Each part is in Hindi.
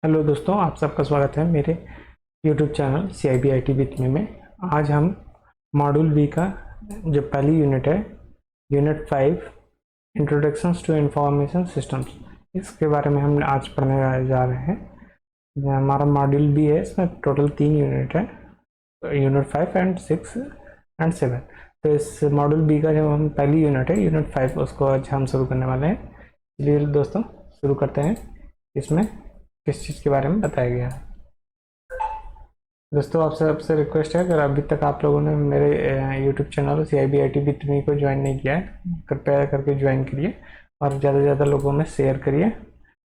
हेलो दोस्तों, आप सबका स्वागत है मेरे YouTube channel CIB IT with me में। आज हम मॉड्यूल बी का जो पहली यूनिट है, unit 5 introductions to information systems, इसके बारे में हम आज पढ़ने जा रहे हैं। ये हमारा मॉड्यूल बी है, इसमें टोटल 3 यूनिट है, यूनिट 5 एंड 6 एंड 7। तो इस मॉड्यूल बी का जो हम पहली यूनिट है, यूनिट 5, उसको आज हम शुरू करने वाले हैं। चलिए दोस्तों शुरू करते हैं। इसमें किस चीज़ के बारे में बताया गया है। दोस्तों आपसे सबसे रिक्वेस्ट है, अगर अभी तक आप लोगों ने मेरे YouTube channel CIB IT with me को ज्वाइन नहीं किया है, कृपया करके ज्वाइन करिए और ज़्यादा से ज़्यादा लोगों में शेयर करिए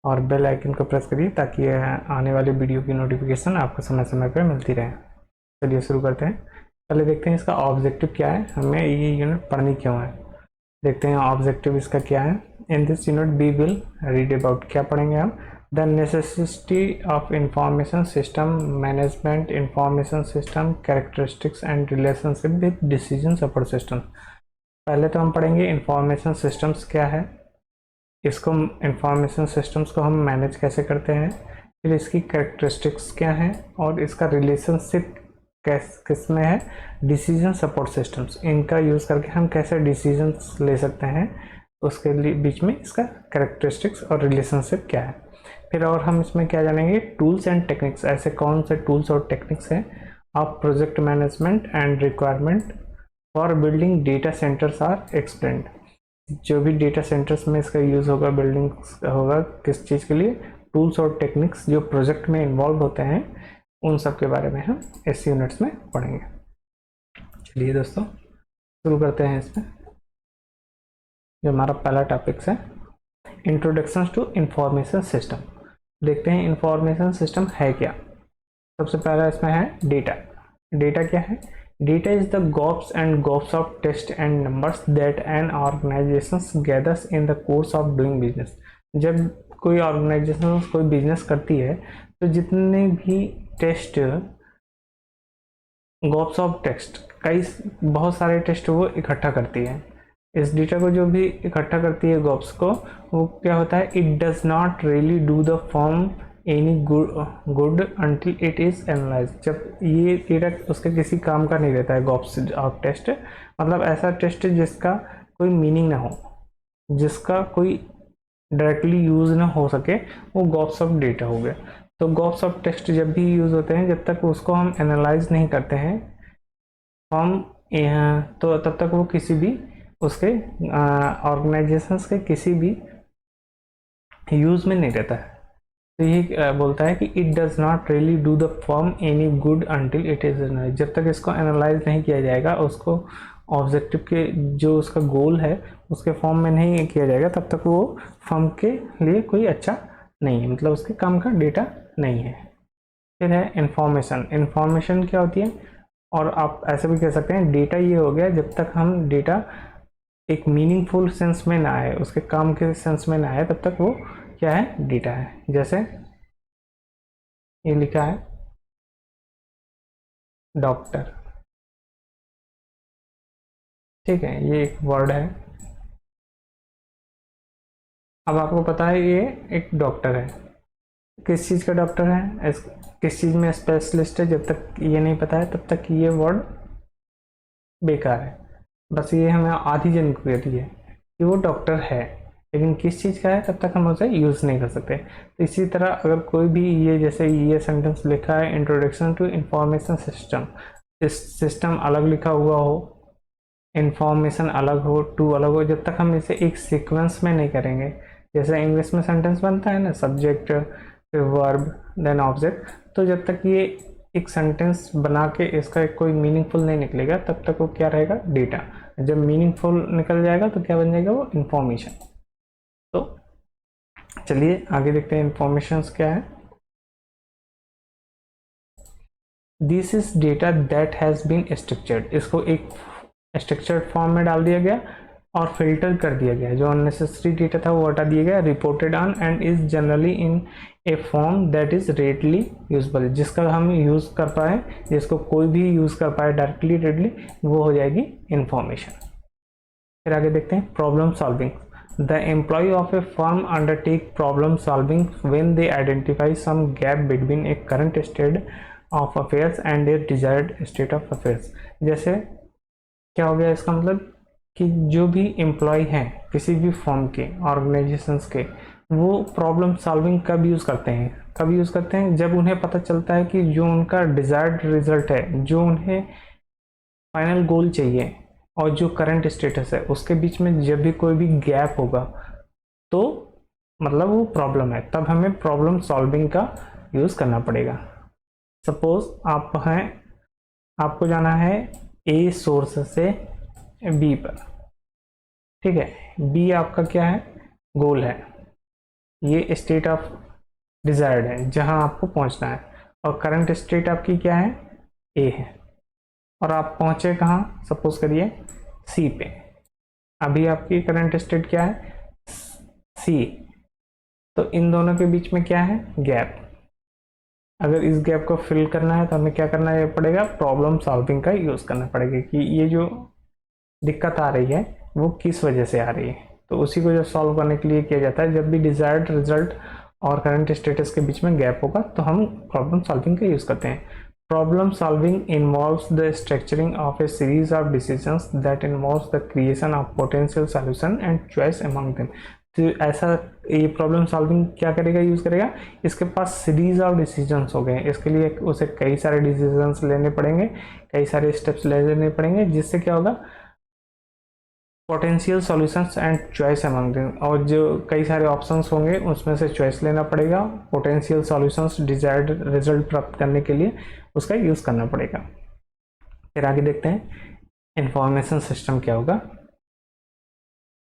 और बेल आइकन को प्रेस करिए ताकि आने वाली वीडियो की नोटिफिकेशन आपको समय समय पर मिलती रहे। चलिए शुरू करते हैं। पहले देखते हैं इसका ऑब्जेक्टिव क्या है, हमें ये यूनिट पढ़नी क्यों है। देखते हैं ऑब्जेक्टिव इसका क्या है। In this unit we will read about, क्या पढ़ेंगे हम, the necessity of information system management, information system characteristics and relationship with decision support system। पहले तो हम पढ़ेंगे इंफॉर्मेशन सिस्टम्स क्या है, इसको इंफॉर्मेशन सिस्टम्स को हम मैनेज कैसे करते हैं, फिर इसकी कैरेक्टरिस्टिक्स क्या है और इसका रिलेशनशिप किस में है, डिसीजन सपोर्ट सिस्टम्स, इनका यूज़ करके हम कैसे डिसीजंस ले सकते हैं, उसके लिए बीच में इसका कैरेक्टरिस्टिक्स और रिलेशनशिप क्या है। फिर और हम इसमें क्या जानेंगे, टूल्स एंड टेक्निक्स, ऐसे कौन से टूल्स और टेक्निक्स हैं of project management and requirement for building data centers are explained. जो भी डेटा सेंटर्स में इसका यूज़ होगा, बिल्डिंग होगा, किस चीज़ के लिए, टूल्स और टेक्निक्स जो प्रोजेक्ट में इन्वॉल्व होते हैं, उन सब के बारे में हम इस यूनिट्स में पढ़ेंगे। चलिए दोस्तों शुरू करते हैं। इसमें जो हमारा पहला टॉपिक्स है, इंट्रोडक्शन टू इंफॉर्मेशन सिस्टम। देखते हैं इंफॉर्मेशन सिस्टम है क्या। सबसे पहला इसमें है डेटा। डेटा क्या है, data is the gobs and gobs of text and numbers that an organization gathers in the course of doing business. जब कोई ऑर्गेनाइजेशन कोई बिजनेस करती है तो जितने भी टेस्ट, गॉप्स ऑफ टेस्ट, कई बहुत सारे टेस्ट वो इकट्ठा करती है। इस डेटा को जो भी इकट्ठा करती है गॉप्स को, वो क्या होता है, it does not really do the form any good until it is analyse. जब ये डेटा उसके किसी काम का नहीं रहता है, गॉप्स ऑफ टेस्ट मतलब ऐसा टेस्ट जिसका कोई मीनिंग ना हो, जिसका कोई डायरेक्टली यूज ना हो सके, वो गॉप्स ऑफ डेटा हो गया। तो गॉप्स ऑफ टेस्ट जब भी यूज होते हैं, जब तक उसको हम एनालाइज नहीं करते हैं फॉर्म, तो तब तक वो किसी भी उसके ऑर्गेनाइजेशंस के किसी भी यूज में नहीं रहता है। तो ये बोलता है कि it does not really do the form any good until it is analyse. जब तक इसको एनालाइज नहीं किया जाएगा, उसको ऑब्जेक्टिव के जो उसका गोल है उसके फॉर्म में नहीं किया जाएगा, तब तक वो फॉर्म के लिए कोई अच्छा नहीं है, मतलब उसके काम का डेटा नहीं है। फिर है इंफॉर्मेशन। इंफॉर्मेशन क्या होती है, और आप ऐसे भी कह सकते हैं डेटा ये हो गया जब तक हम डेटा एक मीनिंगफुल सेंस में ना आए, उसके काम के सेंस में ना आए, तब तक वो क्या है, डेटा है। जैसे ये लिखा है डॉक्टर, ठीक है, ये एक वर्ड है। अब आपको पता है ये एक डॉक्टर है, किस चीज़ का डॉक्टर है, किस चीज़ में स्पेशलिस्ट है, जब तक ये नहीं पता है तब तक ये वर्ड बेकार है। बस ये हमें आधी जानकारी है कि वो डॉक्टर है, लेकिन किस चीज़ का है तब तक हम उसे यूज़ नहीं कर सकते। तो इसी तरह अगर कोई भी ये जैसे ये सेंटेंस लिखा है, इंट्रोडक्शन टू इंफॉर्मेशन सिस्टम, इस सिस्टम अलग लिखा हुआ हो, इंफॉर्मेशन अलग हो, टू अलग हो, जब तक हम इसे एक सीक्वेंस में नहीं करेंगे, जैसे इंग्लिश में सेंटेंस बनता है ना, सब्जेक्ट फिर वर्ब देन ऑब्जेक्ट, तो जब तक ये एक सेंटेंस बना के इसका कोई मीनिंगफुल नहीं निकलेगा, तब तक वो क्या रहेगा, डेटा। जब मीनिंगफुल निकल जाएगा तो क्या बन जाएगा, वो इंफॉर्मेशन। तो चलिए आगे देखते हैं इंफॉर्मेशन क्या है। This is data that has been structured, इसको एक स्ट्रक्चर्ड फॉर्म में डाल दिया गया और फिल्टर कर दिया गया, जो अननेसेसरी डेटा था वो हटा दिया गया, reported on and is generally in a form that is readily usable, जिसका हम यूज कर पाए, जिसको कोई भी यूज कर पाए डायरेक्टली रेडली, वो हो जाएगी इंफॉर्मेशन। फिर आगे देखते हैं problem solving. The employee of a firm undertake problem solving when they identify some gap between a current state of affairs and a desired state of affairs। जैसे क्या हो गया इसका मतलब कि जो भी एम्प्लॉय हैं किसी भी फर्म के, ऑर्गेनाइजेशंस के, वो प्रॉब्लम सॉल्विंग कब यूज़ करते हैं जब उन्हें पता चलता है कि जो उनका डिज़ायर्ड रिजल्ट है, जो उन्हें फाइनल गोल चाहिए और जो करंट स्टेटस है उसके बीच में जब भी कोई भी गैप होगा तो मतलब वो प्रॉब्लम है, तब हमें प्रॉब्लम सॉल्विंग का यूज़ करना पड़ेगा। सपोज आपको जाना है ए सोर्स से बी पर, ठीक है, बी आपका क्या है, गोल है, ये स्टेट ऑफ डिजायर्ड है जहां आपको पहुंचना है, और करंट स्टेट आपकी क्या है, ए है, और आप पहुंचे कहाँ, सपोज करिए सी पे। अभी आपकी करंट स्टेट क्या है, सी, तो इन दोनों के बीच में क्या है, गैप। अगर इस गैप को फिल करना है तो हमें क्या करना पड़ेगा, प्रॉब्लम सॉल्विंग का यूज़ करना पड़ेगा कि ये जो दिक्कत आ रही है वो किस वजह से आ रही है। तो उसी को जो सॉल्व करने के लिए किया जाता है, जब भी डिजायर्ड रिजल्ट और करंट स्टेटस के बीच में गैप होगा तो हम प्रॉब्लम सॉल्विंग का यूज़ करते हैं। Problem solving involves the structuring of A series of decisions that involves the creation of potential solution and choice among them. तो ऐसा ये प्रॉब्लम सॉल्विंग क्या करेगा, यूज़ करेगा, इसके पास सीरीज ऑफ डिसीजंस हो गए, इसके लिए उसे कई सारे डिसीजंस लेने पड़ेंगे, कई सारे स्टेप्स लेने पड़ेंगे, जिससे क्या होगा, potential solutions and choice among them, और जो कई सारे ऑप्शंस होंगे उसमें से चॉइस लेना पड़ेगा, पोटेंशियल सॉल्यूशंस डिजायर्ड रिजल्ट प्राप्त करने के लिए उसका यूज़ करना पड़ेगा। फिर आगे देखते हैं इंफॉर्मेशन सिस्टम क्या होगा।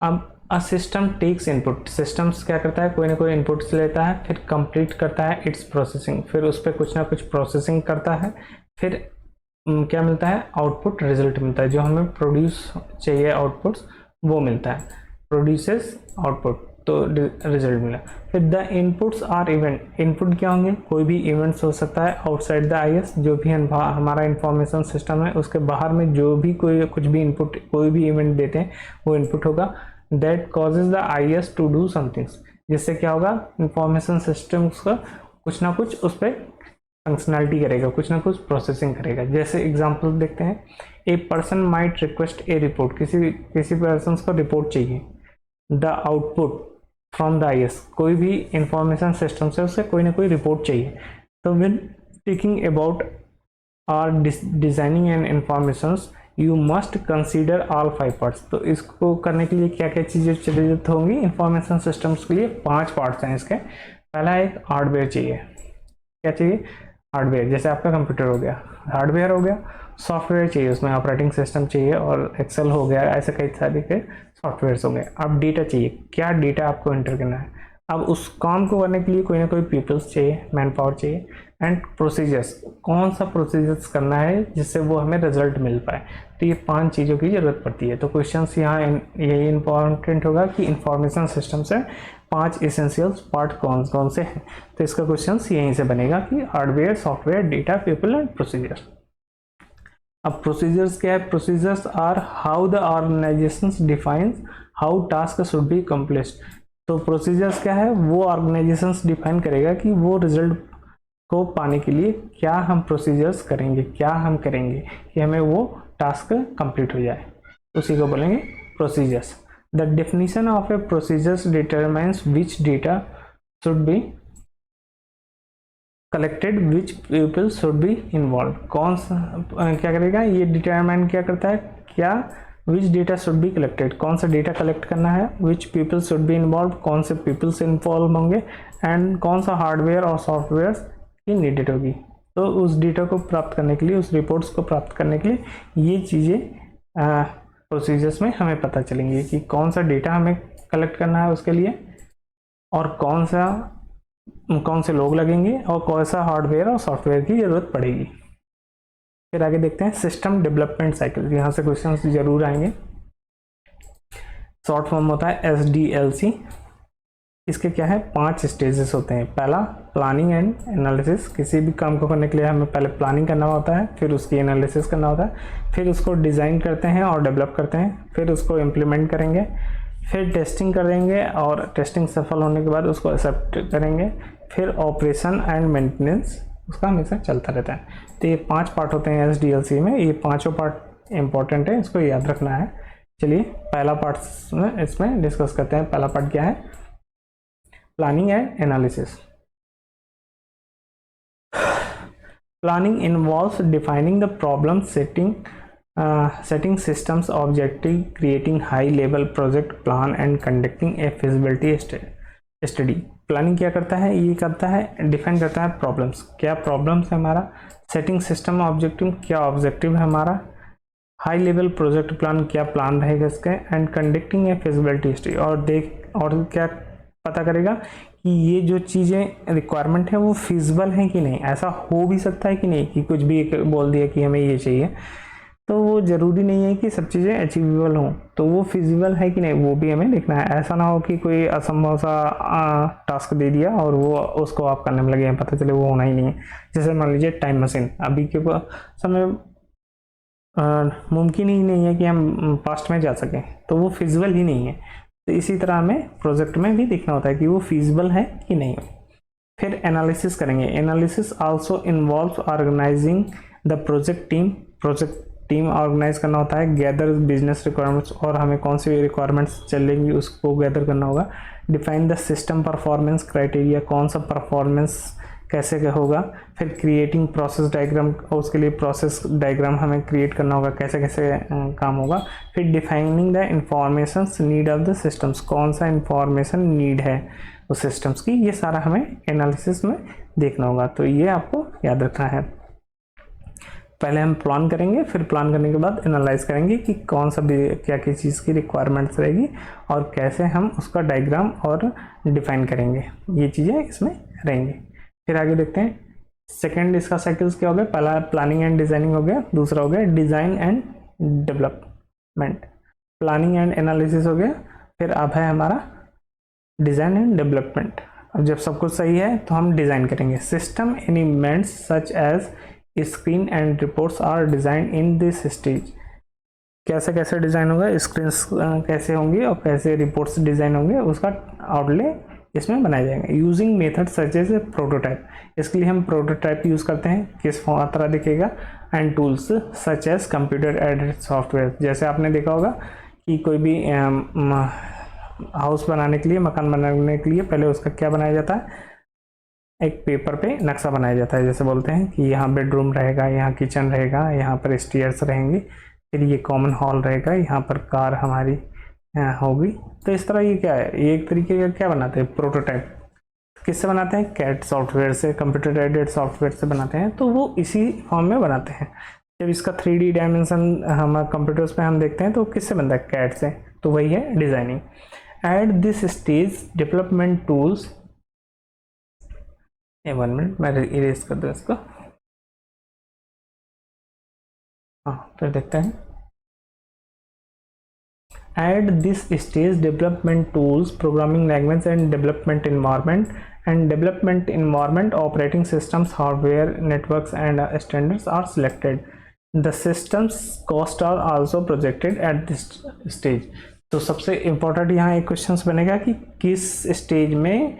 अब a system takes input, systems क्या करता है, कोई ना कोई इनपुट्स लेता है, फिर कंप्लीट करता है इट्स प्रोसेसिंग, फिर उस पर कुछ ना कुछ प्रोसेसिंग करता है, फिर क्या मिलता है, आउटपुट रिजल्ट मिलता है, जो हमें प्रोड्यूस चाहिए आउटपुट्स वो मिलता है, प्रोड्यूसेस आउटपुट, तो रिजल्ट मिला। फिर the inputs are event, input क्या होंगे, कोई भी इवेंट्स हो सकता है आउटसाइड द आईएस, जो भी हमारा इंफॉर्मेशन सिस्टम है उसके बाहर में जो भी कुछ भी इनपुट, कोई भी इवेंट देते हैं वो इनपुट होगा। That causes the IS to do somethings, जिससे क्या होगा, इंफॉर्मेशन सिस्टम्स का कुछ ना कुछ उस पर फंक्शनैलिटी करेगा, कुछ ना कुछ प्रोसेसिंग करेगा। जैसे एग्जांपल देखते हैं, a person might request a report, किसी पर्सन को रिपोर्ट चाहिए, the output from the IS, कोई भी इंफॉर्मेशन सिस्टम से उसे कोई ना कोई रिपोर्ट चाहिए। तो व्हेन टेकिंग अबाउट और designing and informations you must consider all 5 parts. तो इसको करने के लिए क्या क्या चीज़ें जरूरत होंगी, इंफॉर्मेशन सिस्टम्स के लिए 5 पार्ट्स हैं इसके। पहला एक हार्डवेयर चाहिए, क्या चाहिए, हार्डवेयर, जैसे आपका कंप्यूटर हो गया, हार्डवेयर हो गया। सॉफ्टवेयर चाहिए, उसमें ऑपरेटिंग सिस्टम चाहिए और एक्सेल हो गया, ऐसे कई सारे के सॉफ्टवेयर्स होंगे। अब डेटा चाहिए, क्या डेटा आपको एंटर करना है। अब उस काम को करने के लिए कोई ना कोई पीपल्स चाहिए, मैन पावर चाहिए। एंड प्रोसीजर्स, कौन सा प्रोसीजर्स करना है जिससे वो हमें रिजल्ट मिल पाए। तो ये 5 चीज़ों की ज़रूरत पड़ती है। तो क्वेश्चन यहाँ यही इंपॉर्टेंट होगा कि इंफॉर्मेशन सिस्टम से 5 एसेंशियल्स पार्ट कौन कौन से हैं। तो इसका क्वेश्चन यहीं से बनेगा कि hardware, software, data, people and procedure. अब प्रोसीजर्स क्या है, procedures are how the organizations defines how task should be accomplished. तो प्रोसीजर्स क्या है, वो ऑर्गेनाइजेशंस डिफाइन करेगा कि वो रिजल्ट को पाने के लिए क्या हम प्रोसीजर्स करेंगे, क्या हम करेंगे कि हमें वो टास्क कंप्लीट हो जाए, उसी को बोलेंगे procedures. The definition of A procedures determines which data should be collected, which people should be involve. कौन सा क्या करेगा, ये डिटरमाइन क्या करता है, क्या which data should be collected, कौन सा डेटा कलेक्ट करना है, which people should be involve, कौन से पीपल्स इन्वॉल्व होंगे, एंड कौन सा हार्डवेयर और सॉफ्टवेयर की नीडेड होगी। तो उस डेटा को प्राप्त करने के लिए, उस रिपोर्ट्स को प्राप्त करने के लिए ये चीज़ें प्रोसीजर्स में हमें पता चलेंगी कि कौन सा डेटा हमें कलेक्ट करना है उसके लिए, और कौन से लोग लगेंगे, और कौन सा हार्डवेयर और सॉफ्टवेयर की ज़रूरत पड़ेगी। फिर आगे देखते हैं सिस्टम डेवलपमेंट साइकिल, यहाँ से क्वेश्चन जरूर आएंगे। शॉर्ट फॉर्म होता है SDLC। इसके क्या है, 5 स्टेजेस होते हैं। पहला प्लानिंग एंड एनालिसिस, किसी भी काम को करने के लिए हमें पहले प्लानिंग करना होता है, फिर उसकी एनालिसिस करना होता है, फिर उसको डिज़ाइन करते हैं और डेवलप करते हैं, फिर उसको इम्प्लीमेंट करेंगे, फिर टेस्टिंग करेंगे और टेस्टिंग सफल होने के बाद उसको एक्सेप्ट करेंगे, फिर ऑपरेशन एंड मेंटेनेंस उसका हमेशा चलता रहता है। तो ये 5 पार्ट होते हैं SDLC में, ये पांचों पार्ट इंपॉर्टेंट है, इसको याद रखना है। चलिए पहला पार्ट इसमें डिस्कस करते हैं। पहला पार्ट क्या है? Planning and analysis. Planning involves defining the problem, setting systems objective, creating high level project plan and conducting a feasibility study। Planning क्या करता है? ये करता है डिफाइन करता है प्रॉब्लम्स, क्या प्रॉब्लम्स है हमारा, सेटिंग सिस्टम ऑब्जेक्टिव, क्या ऑब्जेक्टिव है हमारा, हाई लेवल प्रोजेक्ट प्लान, क्या प्लान रहेगा इसका, and conducting A feasibility study, और क्या पता करेगा कि ये जो चीज़ें रिक्वायरमेंट है वो फिजिबल है कि नहीं। ऐसा हो भी सकता है कि नहीं कि कुछ भी बोल दिया कि हमें ये चाहिए, तो वो ज़रूरी नहीं है कि सब चीज़ें अचीवेबल हों, तो वो फिजिबल है कि नहीं वो भी हमें देखना है। ऐसा ना हो कि कोई असंभव सा टास्क दे दिया और वो उसको आप करने में लगे, पता चले वो होना ही नहीं है। जैसे मान लीजिए टाइम मशीन, अभी के समय मुमकिन ही नहीं है कि हम पास्ट में जा सकें, तो वो फिजिबल ही नहीं है। तो इसी तरह हमें प्रोजेक्ट में भी देखना होता है कि वो फिजिबल है कि नहीं। फिर एनालिसिस करेंगे। Analysis also involves organizing the project team organize करना होता है, गैदर बिजनेस रिक्वायरमेंट्स, और हमें कौन सी रिक्वायरमेंट्स चलेंगी उसको गैदर करना होगा। Define the system performance criteria, कौन सा परफॉर्मेंस कैसे होगा। फिर क्रिएटिंग प्रोसेस डायग्राम, और उसके लिए प्रोसेस डायग्राम हमें क्रिएट करना होगा, कैसे कैसे काम होगा। फिर defining the information need of the systems, कौन सा इंफॉर्मेशन नीड है उस सिस्टम्स की, ये सारा हमें एनालिसिस में देखना होगा। तो ये आपको याद रखना है। पहले हम प्लान करेंगे, फिर प्लान करने के बाद एनालाइज करेंगे कि कौन सा क्या किस चीज़ की रिक्वायरमेंट्स रहेगी और कैसे हम उसका डायग्राम और डिफाइन करेंगे, ये चीज़ें इसमें रहेंगी। फिर आगे देखते हैं। सेकंड इसका साइकिल्स क्या हो गया? पहला प्लानिंग एंड डिजाइनिंग हो गया, दूसरा हो गया design and development. Planning and analysis हो गया, फिर अब है हमारा डिजाइन एंड डेवलपमेंट। अब जब सब कुछ सही है तो हम डिजाइन करेंगे। System elements such as screen and reports are design in this stage. कैसे कैसे डिजाइन होगा, स्क्रीन कैसे होंगी और कैसे रिपोर्ट्स डिजाइन होंगे, उसका आउटले इसमें बनाए जाएंगे। Using method such as prototype, इसके लिए हम प्रोटोटाइप यूज करते हैं, किस तरह दिखेगा। And tools such as computer aided software, जैसे आपने देखा होगा कि कोई भी हाउस बनाने के लिए, मकान बनाने के लिए पहले उसका क्या बनाया जाता है? एक पेपर पे नक्शा बनाया जाता है। जैसे बोलते हैं कि यहाँ बेडरूम रहेगा, यहाँ किचन रहेगा, यहाँ पर स्टेयर्स रहेंगे, फिर ये कॉमन हॉल रहेगा, यहाँ पर कार हमारी होगी। तो इस तरह ये क्या है? ये एक तरीके का क्या बनाते हैं? प्रोटोटाइप। किससे बनाते हैं? कैड सॉफ्टवेयर से, कंप्यूटर एडेड सॉफ्टवेयर से बनाते हैं। तो वो इसी फॉर्म में बनाते हैं। जब इसका 3D डायमेंशन हम कंप्यूटर्स पे हम देखते हैं तो किससे बनता है? कैड से। तो वही है designing. At this stage development tools, 1 minute मैं इरेज कर दूँ इसको। हाँ, फिर देखते हैं। At this stage, development tools, programming language and development environment, operating systems, hardware, networks and standards are selected. The system's cost are also projected at this stage. तो सबसे इम्पोर्टेंट यहाँ एक क्वेश्चन बनेगा कि किस स्टेज में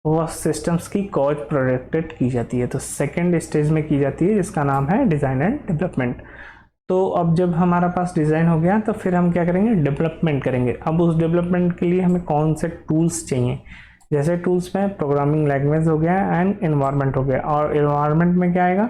वह सिस्टम्स की कॉस्ट प्रोजेक्टेड की जाती है। तो सेकेंड स्टेज में की जाती है, जिसका नाम है डिज़ाइन एंड डेवलपमेंट। तो अब जब हमारा पास डिज़ाइन हो गया तो फिर हम क्या करेंगे? डेवलपमेंट करेंगे। अब उस डेवलपमेंट के लिए हमें कौन से टूल्स चाहिए? जैसे टूल्स में प्रोग्रामिंग लैंग्वेज हो गया एंड एनवायरनमेंट हो गया। और एनवायरनमेंट में क्या आएगा?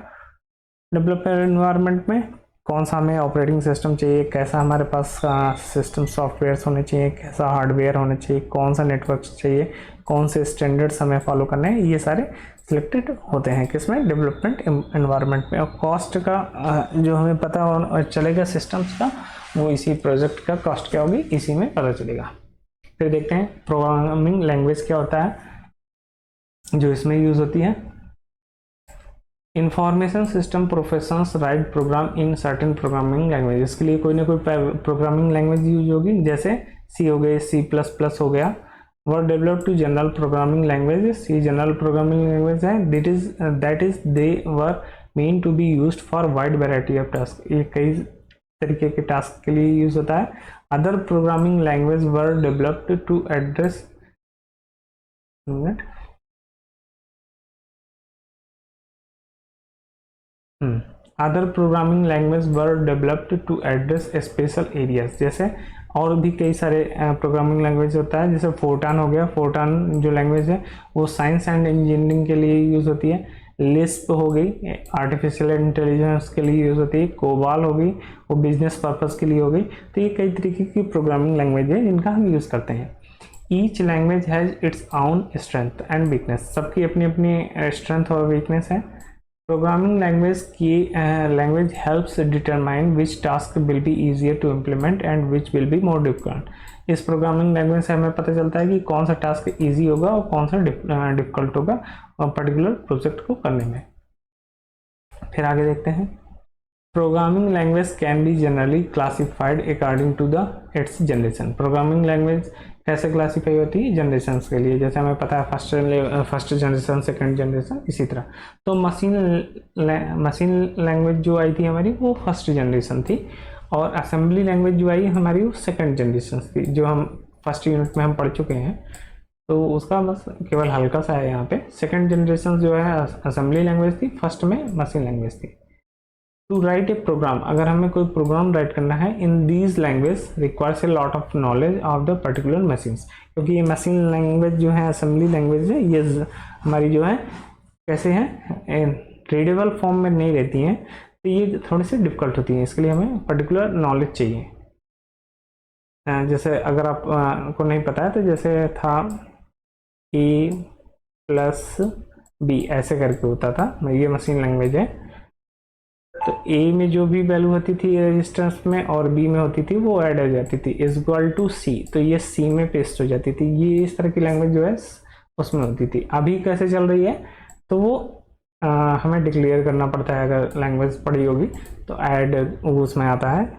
डेवलपमेंट एनवायरनमेंट में कौन सा हमें ऑपरेटिंग सिस्टम चाहिए, कैसा हमारे पास सिस्टम सॉफ्टवेयर्स होने चाहिए, कैसा हार्डवेयर होना चाहिए, कौन सा नेटवर्क चाहिए, कौन से स्टैंडर्ड्स हमें फॉलो करने हैं, ये सारे सिलेक्टेड होते हैं किसमें? डेवलपमेंट एनवायरनमेंट में। और कॉस्ट का जो हमें पता चलेगा सिस्टम्स का, वो इसी प्रोजेक्ट का कॉस्ट क्या होगी इसी में पता चलेगा। फिर देखते हैं प्रोग्रामिंग लैंग्वेज क्या होता है जो इसमें यूज होती है। Information system professionals write program in certain programming language. इसके लिए कोई ना कोई प्रोग्रामिंग लैंग्वेज यूज होगी, जैसे सी हो गई, C++ हो गया। Were develop to general programming language, C general programming language है। That is they were meant to be used for wide variety of task. ये कई तरीके के टास्क के लिए यूज होता है। Other programming language were developed to address other programming language were developed to address special areas. जैसे और भी कई सारे प्रोग्रामिंग लैंग्वेज होता है, जैसे फोर्टान हो गया। फोर्टान जो लैंग्वेज है वो साइंस एंड इंजीनियरिंग के लिए यूज़ होती है। लिस्प हो गई आर्टिफिशियल इंटेलिजेंस के लिए यूज़ होती है। कोबाल हो गई वो बिजनेस पर्पज़ के लिए हो गई। तो ये कई तरीके की प्रोग्रामिंग लैंग्वेज है जिनका हम यूज़ करते हैं। Each language has its own strength and weakness. सबकी अपनी अपनी स्ट्रेंथ और वीकनेस है। Programming language helps determine which task will be easier to implement and which will be more difficult. इस प्रोग्रामिंग लैंग्वेज से हमें पता चलता है कि कौन सा टास्क ईजी होगा और कौन सा डिफिकल्ट होगा पर्टिकुलर प्रोजेक्ट को करने में। फिर आगे देखते हैं। Programming language can be generally classified according to the its generation. Programming language कैसे क्लासीफाई होती है? जनरेशन के लिए। जैसे हमें पता है फर्स्ट जनरेशन, सेकंड जनरेशन, इसी तरह। तो मशीन लैंग्वेज जो आई थी हमारी वो फर्स्ट जनरेशन थी, और असेंबली लैंग्वेज जो आई हमारी वो सेकंड जनरेशन थी, जो हम फर्स्ट यूनिट में हम पढ़ चुके हैं। तो उसका बस केवल हल्का सा है यहाँ पे। सेकंड जनरेशन जो है असेंबली लैंग्वेज थी, फर्स्ट में मशीन लैंग्वेज थी। टू राइट ए प्रोग्राम, अगर हमें कोई प्रोग्राम राइट करना है in these language requires a lot of knowledge of the particular machines. क्योंकि ये मशीन लैंग्वेज जो है असेंबली लैंग्वेज है, ये हमारी जो है कैसे हैं, रीडेबल फॉर्म में नहीं रहती हैं, तो ये थोड़ी सी डिफिकल्ट होती हैं। इसके लिए हमें पर्टिकुलर नॉलेज चाहिए। जैसे अगर आप को नहीं पता है तो जैसे था A+B ऐसे करके होता था, ये मशीन लैंग्वेज है। तो A में जो भी वैल्यू होती थी रेजिस्टेंस में और B में होती थी वो ऐड हो जाती थी इक्वल टू C, तो ये C में पेस्ट हो जाती थी। ये इस तरह की लैंग्वेज जो है उसमें होती थी। अभी कैसे चल रही है तो वो हमें डिक्लेयर करना पड़ता है। अगर लैंग्वेज पढ़ी होगी तो ऐड उसमें आता है,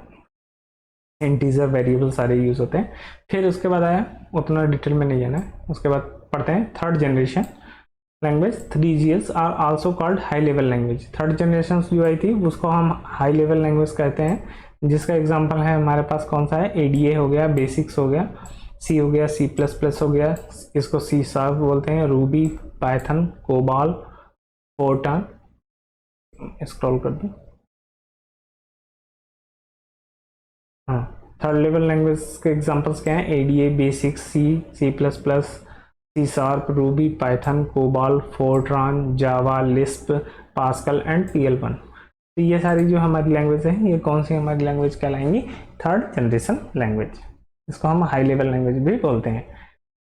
इंटीजर वेरिएबल सारे यूज होते हैं। फिर उसके बाद आया, उतना डिटेल में नहीं जाना है, उसके बाद पढ़ते हैं third generation language. 3GLs are also called high level language. Third generation जो आई थी उसको हम हाई लेवल लैंग्वेज कहते हैं, जिसका एग्जांपल है हमारे पास कौन सा है, ADA हो गया, बेसिक्स हो गया, C हो गया, C++ हो गया, इसको C# बोलते हैं, Ruby, Python, COBOL, Fortran. Scroll कर दूं। हाँ, थर्ड लेवल लैंग्वेज के एग्जांपल्स क्या हैं, ADA, basics, C++, C#, Ruby, Python, COBOL, Fortran, Java, Lisp, Pascal and PL1। तो ये सारी जो हमारी लैंग्वेज है ये कौन सी हमारी लैंग्वेज कहलाएंगी, थर्ड जनरेशन लैंग्वेज। इसको हम हाई लेवल लैंग्वेज भी बोलते हैं।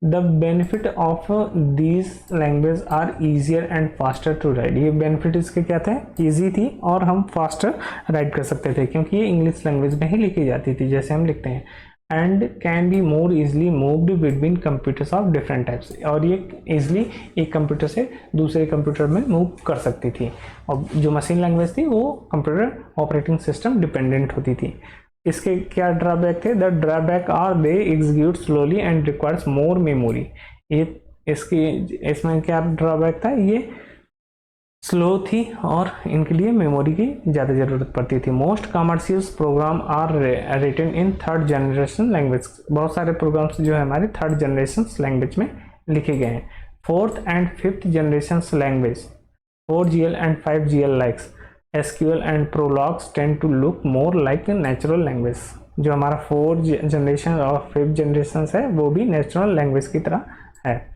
The benefit of these language are easier and faster to write. ये बेनिफिट इसके क्या थे, ईजी थी और हम फास्टर राइट कर सकते थे, क्योंकि ये इंग्लिश लैंग्वेज में ही लिखी जाती थी जैसे हम लिखते हैं। And can be more easily moved between computers of different types, और ये इजली एक कंप्यूटर से दूसरे कंप्यूटर में मूव कर सकती थी। और जो मशीन लैंग्वेज थी वो कंप्यूटर ऑपरेटिंग सिस्टम डिपेंडेंट होती थी। इसके क्या ड्रॉबैक थे, the drawback are they execute slowly and requires more memory. ये इसमें क्या ड्रॉबैक था, ये स्लो थी और इनके लिए मेमोरी की ज़्यादा ज़रूरत पड़ती थी। Most commercial program are written in third generation language. बहुत सारे प्रोग्राम्स जो है हमारे थर्ड जनरेशन लैंग्वेज में लिखे गए हैं। Fourth and fifth generation language 4GL and 5GL likes SQL and prologs tend to look more like natural language. जो हमारा फोर्थ जनरेशन और फिफ्थ जनरेशन है वो भी नेचुरल लैंग्वेज की तरह है।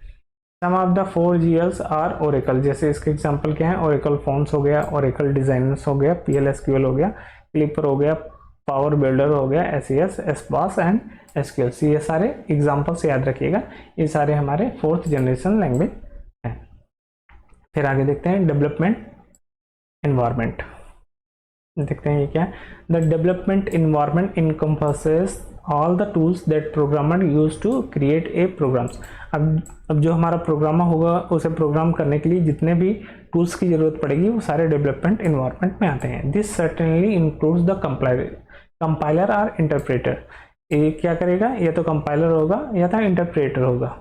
Some of the 4GLs are Oracle. जैसे इसके एग्जांपल क्या है, ओरेकल फॉर्म्स हो गया, ओरेकल डिजाइनर्स हो गया, PL/SQL हो गया, क्लिपर हो गया, पावर बिल्डर हो गया, SES, SBOS एंड SQL। ये सारे एग्जांपल्स याद रखिएगा, ये सारे हमारे फोर्थ जनरेशन लैंग्वेज हैं। फिर आगे देखते हैं डेवलपमेंट एनवायरनमेंट। देखते हैं ये क्या है। The development environment encompasses all the tools that programmer use to create a programs. अब जो हमारा प्रोग्रामर होगा उसे प्रोग्राम करने के लिए जितने भी टूल्स की जरूरत पड़ेगी वो सारे डेवलपमेंट एनवायरनमेंट में आते हैं। This certainly includes the compiler और इंटरप्रेटर। ये क्या करेगा, या तो कंपाइलर होगा या तो इंटरप्रेटर होगा।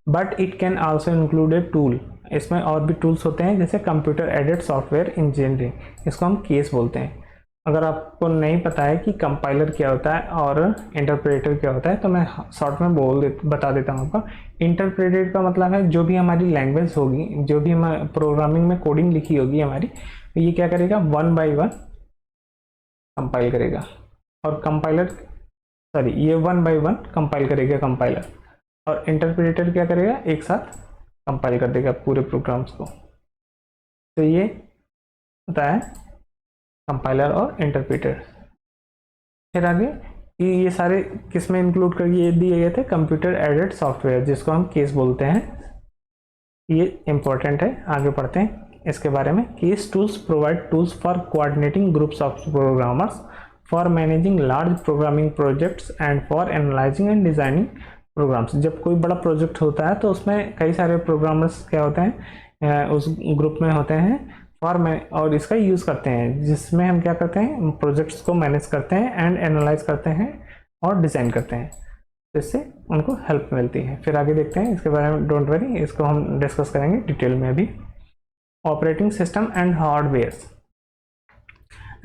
But it can also include a tool. इसमें और भी टूल्स होते हैं जैसे कंप्यूटर एडेड सॉफ्टवेयर इंजीनियरिंग, इसको हम केस बोलते हैं। अगर आपको नहीं पता है कि कंपाइलर क्या होता है और इंटरप्रेटर क्या होता है तो मैं शॉर्ट में बता देता हूँ आपको। इंटरप्रेटर का मतलब है जो भी हमारी लैंग्वेज होगी, जो भी हम प्रोग्रामिंग में कोडिंग लिखी होगी हमारी, तो ये क्या करेगा, 1 बाय 1 कंपाइल करेगा। और कंपाइलर, सॉरी, ये 1 बाय 1 कंपाइल करेगा कंपाइलर, और इंटरप्रेटर क्या करेगा, एक साथ कंपाइल कर देगा पूरे प्रोग्राम्स को। तो ये होता है कंपाइलर और इंटरप्रेटर। फिर आगे ये सारे किस में इंक्लूड करके दिए गए थे, कंप्यूटर एडेड सॉफ्टवेयर, जिसको हम केस बोलते हैं। ये इंपॉर्टेंट है, आगे पढ़ते हैं इसके बारे में। CASE tools provide tools for coordinating groups of programmers, for managing large programming projects and for analysing and designing programs. जब कोई बड़ा प्रोजेक्ट होता है तो उसमें कई सारे प्रोग्रामर्स क्या होते हैं, उस ग्रुप में होते हैं और इसका यूज़ करते हैं, जिसमें हम क्या करते हैं, प्रोजेक्ट्स को मैनेज करते हैं एंड एनालाइज करते हैं और डिज़ाइन करते हैं, जिससे उनको हेल्प मिलती है। फिर आगे देखते हैं इसके बारे में, डोंट वरी, इसको हम डिस्कस करेंगे डिटेल में अभी। Operating system and hardware.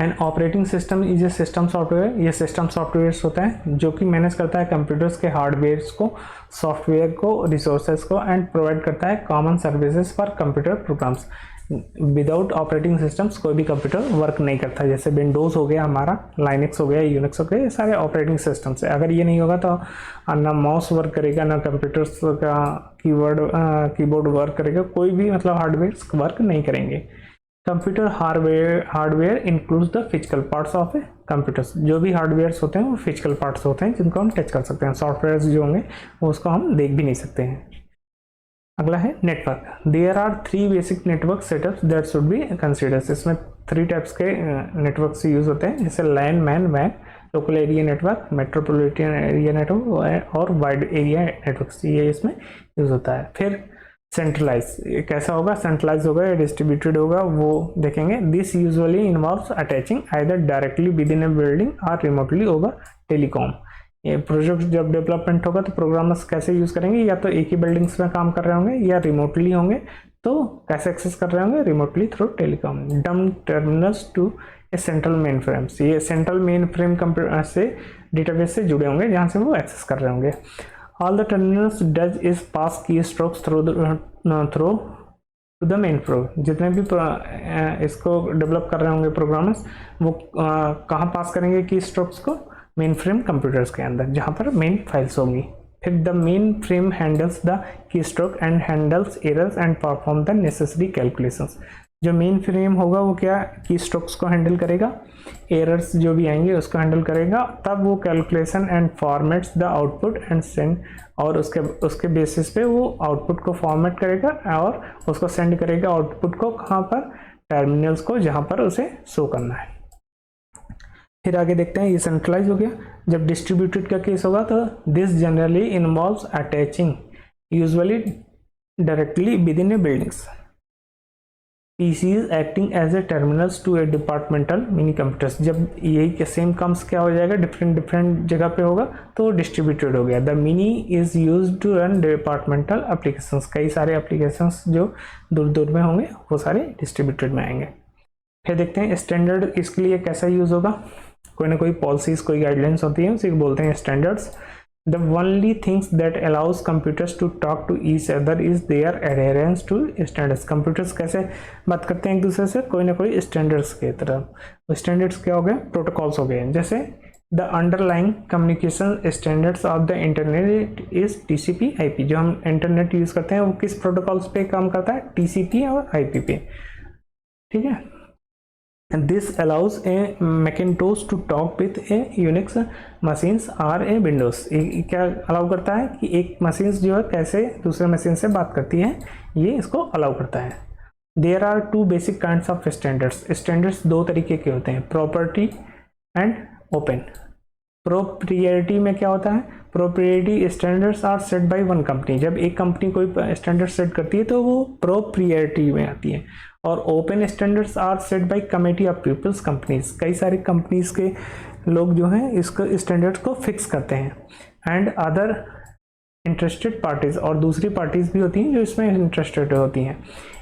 And operating system is a system software. ये सिस्टम सॉफ्टवेयर होता है जो कि मैनेज करता है कंप्यूटर्स के हार्डवेयर को, सॉफ्टवेयर को, रिसोर्सेज को, एंड प्रोवाइड करता है common services for computer programs. Without operating systems कोई भी कंप्यूटर वर्क नहीं करता। जैसे विंडोज़ हो गया हमारा, लाइनक्स हो गया, यूनिक्स हो गया, ये सारे ऑपरेटिंग सिस्टम्स है। अगर ये नहीं होगा तो ना माउस वर्क करेगा, ना कंप्यूटर्स का कीबोर्ड वर्क करेगा, कोई भी मतलब हार्डवेयर वर्क नहीं करेंगे। Computer hardware includes the physical parts of A computers. जो भी हार्डवेयर्स होते हैं वो फिजिकल पार्ट्स होते हैं जिनको हम टच कर सकते हैं। सॉफ्टवेयर जो होंगे वो उसको हम देख भी नहीं सकते हैं। अगला है network. There are 3 basic network setups that should be considered. इसमें 3 टाइप्स के नेटवर्क से यूज होते हैं, जैसे लैन, मैन, वैन, local area network, metropolitan area network और वाइड एरिया नेटवर्क, ये इसमें यूज होता है। फिर सेंट्रलाइज कैसा होगा, सेंट्रलाइज होगा या डिस्ट्रीब्यूटेड होगा, वो देखेंगे। This usually involves attaching either directly within A building और रिमोटली ओवर टेलीकॉम। ये प्रोजेक्ट जब डेवलपमेंट होगा तो प्रोग्रामर्स कैसे यूज करेंगे, या तो एक ही बिल्डिंग्स में काम कर रहे होंगे या रिमोटली होंगे, तो कैसे एक्सेस कर रहे होंगे, remotely through telecom. Dumb terminals to a central main frames, ये सेंट्रल मेन फ्रेम कंप्यूटर से डेटाबेस से जुड़े होंगे जहाँ से वो एक्सेस कर रहे होंगे। All the terminals does is pass keystrokes through to the main pro। जितने भी इसको डेवलप कर रहे होंगे प्रोग्रामर्स, वो कहाँ पास करेंगे की स्ट्रोक्स को, मेन फ्रेम कंप्यूटर्स के अंदर जहाँ पर मेन फाइल्स होंगी। फिर the main frame handles the key stroke and handles errors and perform the necessary calculations. जो मेन फ्रेम होगा वो क्या की स्ट्रोक्स को हैंडल करेगा, एरर्स जो भी आएंगे उसको हैंडल करेगा, तब वो calculation and formats the output and send, और उसके बेसिस पे वो आउटपुट को फॉर्मेट करेगा और उसको सेंड करेगा आउटपुट को कहाँ पर, टर्मिनल्स को, जहाँ पर उसे शो करना है। फिर आगे देखते हैं, ये सेंट्रलाइज हो गया। जब डिस्ट्रीब्यूटेड का केस होगा तो this generally involves attaching usually directly within a buildings PCs acting as a terminals to a departmental mini computers. जब यही सेम कम्स क्या हो जाएगा, डिफरेंट जगह पे होगा तो डिस्ट्रीब्यूटेड हो गया। The mini is use to run departmental applications. कई सारे एप्लीकेशंस जो दूर दूर में होंगे वो सारे डिस्ट्रीब्यूटेड में आएंगे। फिर देखते हैं स्टैंडर्ड इसके लिए कैसा यूज होगा। कोई ना कोई पॉलिसीज, कोई गाइडलाइंस होती है, उसे बोलते हैं standards. The only things that allows computers to talk to each other is their adherence to standards। computers कैसे बात करते हैं एक दूसरे से, कोई ना कोई स्टैंडर्ड्स के तरफ। स्टैंडर्ड्स क्या हो गए, प्रोटोकॉल्स हो गए। जैसे the underlying communication standards of the internet is TCP/IP। जो हम इंटरनेट यूज करते हैं वो किस प्रोटोकॉल्स पे काम करता है, TCP और IP पे, ठीक है। And this allows a Macintosh to talk with a Unix machines or a Windows। क्या अलाउ करता है कि एक मशीन्स जो है कैसे दूसरे मशीन से बात करती है, ये इसको अलाउ करता है। There are 2 basic kinds of standards। Standards 2 तरीके के होते हैं, प्रॉपर्टी एंड ओपन। प्रोप्रियरिटी में क्या होता है, proprietary standards are set by one company. जब एक कंपनी कोई स्टैंडर्ड सेट करती है तो वो प्रोप्रियरिटी में आती है। और open standards are set by committee of peoples companies. कई सारी कंपनीज के लोग जो हैं इसको स्टैंडर्ड्स को फिक्स करते हैं। एंड अदर इंटरेस्टेड पार्टीज, और दूसरी पार्टीज भी होती हैं जो इसमें इंटरेस्टेड होती हैं।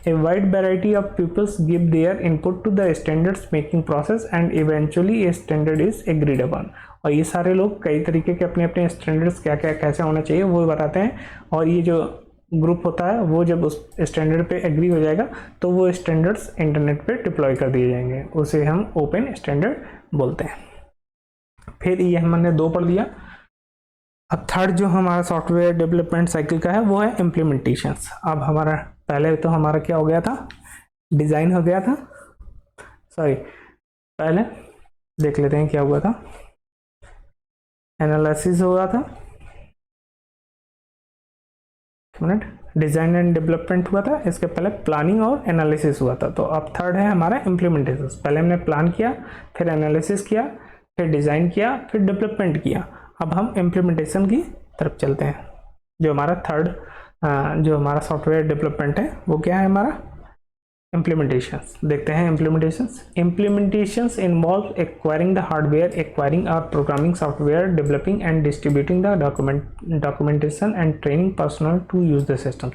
A wide variety of peoples give their input to the standards making process and eventually a standard is agreed upon. और ये सारे लोग कई तरीके के अपने अपने स्टैंडर्ड्स क्या क्या कैसे होना चाहिए वो बताते हैं, और ये जो ग्रुप होता है वो जब उस स्टैंडर्ड पे एग्री हो जाएगा तो वो स्टैंडर्ड्स इंटरनेट पे डिप्लॉय कर दिए जाएंगे, उसे हम ओपन स्टैंडर्ड बोलते हैं। फिर ये हमने 2 पढ़ दिया। अब थर्ड जो हमारा सॉफ्टवेयर डेवलपमेंट साइकिल का है वो है इम्प्लीमेंटेशंस। अब हमारा पहले तो हमारा क्या हो गया था, डिज़ाइन हो गया था, सॉरी पहले देख लेते हैं क्या हुआ था, एनालिसिस हुआ था, मिनट, डिजाइन एंड डेवलपमेंट हुआ था, इसके पहले प्लानिंग और एनालिसिस हुआ था। तो अब थर्ड है हमारा इम्प्लीमेंटेशन। पहले हमने प्लान किया, फिर एनालिसिस किया, फिर डिजाइन किया, फिर डेवलपमेंट किया। अब हम इम्प्लीमेंटेशन की तरफ चलते हैं। जो हमारा थर्ड जो हमारा सॉफ्टवेयर डेवलपमेंट है वो क्या है हमारा, इम्प्लीमेंटेशंस। देखते हैं implementations involve acquiring the hardware, acquiring और programming software, developing and distributing the documentation and training personnel to use the system.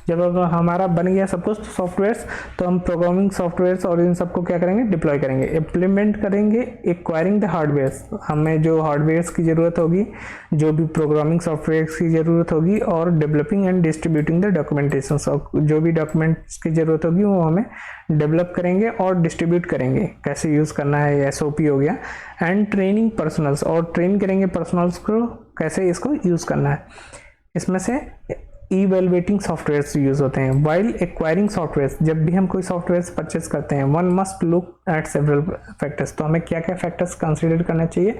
जब अब हमारा बन गया सब कुछ सॉफ्टवेयर्स, तो हम प्रोग्रामिंग सॉफ्टवेयर्स और इन सबको क्या करेंगे, डिप्लॉय करेंगे, इम्प्लीमेंट करेंगे। एक्वायरिंग द हार्डवेयर्स, हमें जो हार्डवेयर्स की ज़रूरत होगी, जो भी प्रोग्रामिंग सॉफ्टवेयर्स की ज़रूरत होगी, और developing and distributing the documentation, जो भी डॉक्यूमेंट्स की ज़रूरत होगी वो हमें डेवलप करेंगे और डिस्ट्रीब्यूट करेंगे, कैसे यूज़ करना है, SOP हो गया। एंड ट्रेनिंग पर्सनल्स, और ट्रेन करेंगे पर्सनल्स को कैसे इसको यूज़ करना है। इसमें से इवेलुएटिंग सॉफ्टवेयर्स यूज होते हैं। वाइल एक्वायरिंग सॉफ्टवेयर्स, जब भी हम कोई सॉफ्टवेयर परचेज करते हैं, one must look at several factors. तो हमें क्या क्या फैक्टर्स कंसीडर करना चाहिए।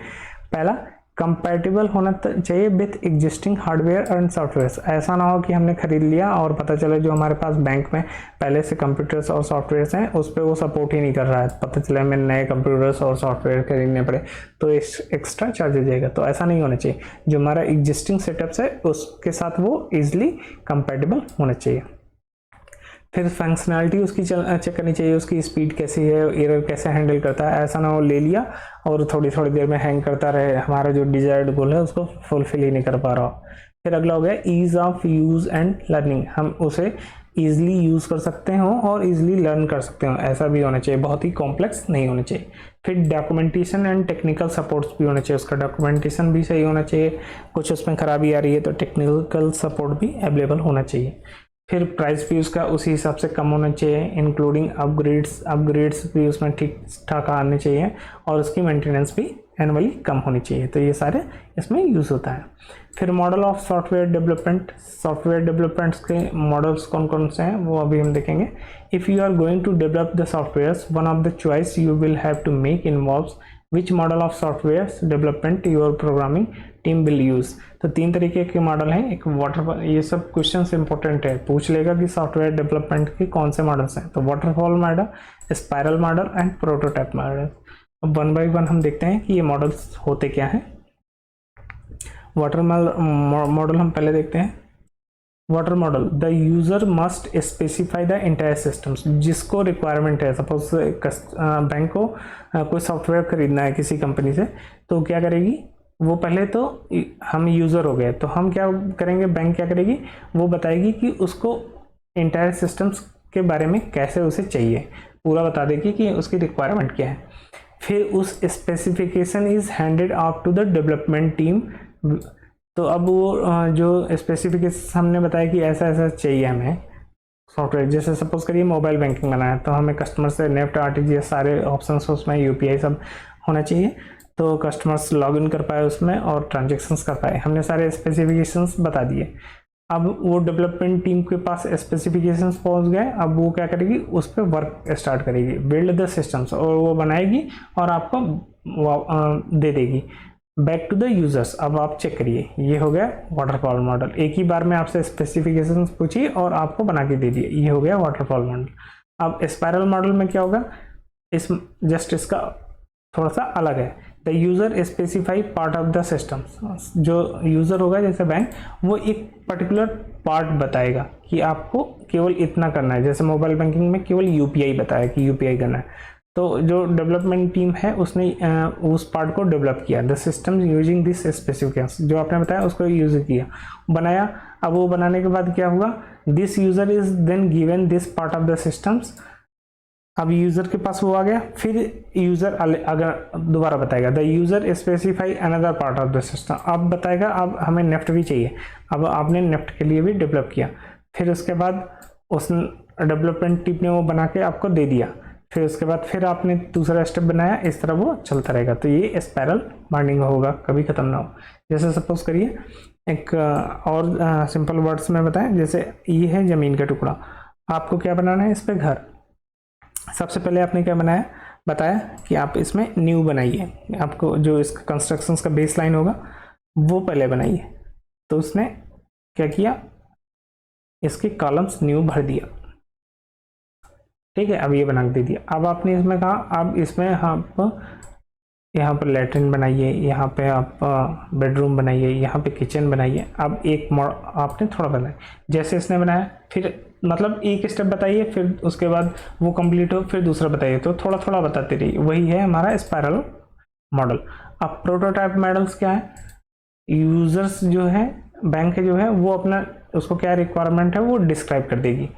पहला, कंपैटिबल होना चाहिए with existing hardware and software. ऐसा ना हो कि हमने खरीद लिया और पता चले जो हमारे पास बैंक में पहले से कंप्यूटर्स और सॉफ्टवेयर्स हैं उस पर वो सपोर्ट ही नहीं कर रहा है, पता चला हमें नए कंप्यूटर्स और सॉफ्टवेयर खरीदने पड़े तो एक्स्ट्रा चार्ज हो जाएगा। तो ऐसा नहीं होना चाहिए, जो हमारा एग्जिस्टिंग सेटअप्स है उसके साथ वो ईजिली कंपैटिबल होना चाहिए। फिर फंक्शनैलिटी उसकी चेक करनी चाहिए, उसकी स्पीड कैसी है, एरर कैसे हैंडल करता है। ऐसा ना हो ले लिया और थोड़ी थोड़ी देर में हैंग करता रहे, हमारा जो डिजायर्ड गोल है उसको फुलफिल ही नहीं कर पा रहा हो। फिर अगला हो गया ease of use and learning, हम उसे ईजिली यूज़ कर सकते हो और ईजिली लर्न कर सकते हो, ऐसा भी होना चाहिए, बहुत ही कॉम्प्लेक्स नहीं होना चाहिए। फिर डॉक्यूमेंटेशन एंड टेक्निकल सपोर्ट्स भी होना चाहिए, उसका डॉक्यूमेंटेशन भी सही होना चाहिए, कुछ उसमें खराबी आ रही है तो टेक्निकल सपोर्ट भी अवेलेबल होना चाहिए। फिर प्राइस भी उसका उसी हिसाब से कम होना चाहिए, इंक्लूडिंग अपग्रेड्स भी उसमें ठीक ठाक आने चाहिए, और उसकी मेंटेनेंस भी एनुअली कम होनी चाहिए। तो ये सारे इसमें यूज़ होता है। फिर मॉडल ऑफ सॉफ्टवेयर डेवलपमेंट्स के मॉडल्स कौन कौन से हैं वो अभी हम देखेंगे। If you are going to develop the softwares, one of the choice you will have to make involves which model of software development your programming team will use. तो 3 तरीके के मॉडल हैं। एक वाटरफॉल, ये सब क्वेश्चंस इंपॉर्टेंट है, पूछ लेगा कि सॉफ्टवेयर डेवलपमेंट के कौन से मॉडल्स हैं। तो waterfall model, spiral model and prototype model. अब 1 बाय 1 हम देखते हैं कि ये मॉडल्स होते क्या हैं। वाटर मॉडल हम पहले देखते हैं। Water model, the user must specify the entire systems, जिसको रिक्वायरमेंट है। सपोज बैंक को कोई सॉफ्टवेयर खरीदना है किसी कंपनी से, तो क्या करेगी वो, पहले तो हम यूज़र हो गए तो हम क्या करेंगे, बैंक क्या करेगी वो बताएगी कि उसको इंटायर सिस्टम्स के बारे में कैसे उसे चाहिए, पूरा बता देगी कि उसकी रिक्वायरमेंट क्या है। फिर उस specification is handed off to the development team. तो अब वो जो स्पेसिफिकेशन हमने बताया कि ऐसा ऐसा चाहिए हमें सॉफ्टवेयर, जैसे सपोज करिए मोबाइल बैंकिंग बनाया तो हमें कस्टमर से नेफ्ट, RTGS सारे ऑप्शंस उसमें, UPI सब होना चाहिए, तो कस्टमर्स लॉगिन कर पाए उसमें और ट्रांजेक्शन्स कर पाए। हमने सारे स्पेसिफिकेशंस बता दिए। अब वो डेवलपमेंट टीम के पास स्पेसिफिकेशंस पहुंच गए, अब वो क्या करेगी उस पर वर्क स्टार्ट करेगी, बिल्ड द सिस्टम्स, और वो बनाएगी और आपको दे देगी बैक टू द यूजर्स। अब आप चेक करिए, ये हो गया वाटरफॉल मॉडल, एक ही बार में आपसे स्पेसिफिकेशंस पूछी और आपको बना के दे दिए, ये हो गया वाटरफॉल मॉडल। अब स्पाइरल मॉडल में क्या होगा, इसका थोड़ा सा अलग है। The user specify part of the system, जो यूज़र होगा जैसे बैंक, वो एक पर्टिकुलर पार्ट बताएगा कि आपको केवल इतना करना है। जैसे मोबाइल बैंकिंग में केवल UPI बताया कि UPI करना है, तो जो डेवलपमेंट टीम है उसने उस पार्ट को डेवलप किया, the system using this specifications, जो आपने बताया उसको यूज किया, बनाया। अब वो बनाने के बाद क्या हुआ, this user is then given this part of the systems. अब यूजर के पास वो आ गया, फिर यूजर अगर दोबारा बताएगा, the user specify another part of the system, अब बताएगा अब हमें नेफ्ट भी चाहिए, अब आपने नेफ्ट के लिए भी डेवलप किया। फिर उसके बाद उस डेवलपमेंट टीम ने वो बना के आपको दे दिया, फिर उसके बाद फिर आपने दूसरा स्टेप बनाया, इस तरह वो चलता रहेगा। तो ये स्पाइरल बाइंडिंग होगा, कभी खत्म ना हो। जैसे सपोज करिए एक और सिंपल वर्ड्स में बताएं, जैसे ये है जमीन का टुकड़ा, आपको क्या बनाना है, इस पे घर। सबसे पहले आपने क्या बनाया, बताया कि आप इसमें न्यू बनाइए, आपको जो इसका कंस्ट्रक्शन का बेस लाइन होगा वो पहले बनाइए। तो उसने क्या किया, इसके कॉलम्स न्यू भर दिया, ठीक है। अब ये बना के दे दिया। अब आपने इसमें कहा, अब इसमें आप यहाँ पर लेटरिन बनाइए, यहाँ पे आप बेडरूम बनाइए, यहाँ पे किचन बनाइए। अब एक आपने थोड़ा बनाया, जैसे इसने बनाया, फिर मतलब एक स्टेप बताइए, फिर उसके बाद वो कंप्लीट हो, फिर दूसरा बताइए, तो थोड़ा थोड़ा बताते रहिए। वही है हमारा स्पाइरल मॉडल। अब प्रोटोटाइप मॉडल्स क्या है, यूजर्स जो है, बैंक जो है, वो अपना उसको क्या रिक्वायरमेंट है वो डिस्क्राइब कर देगी।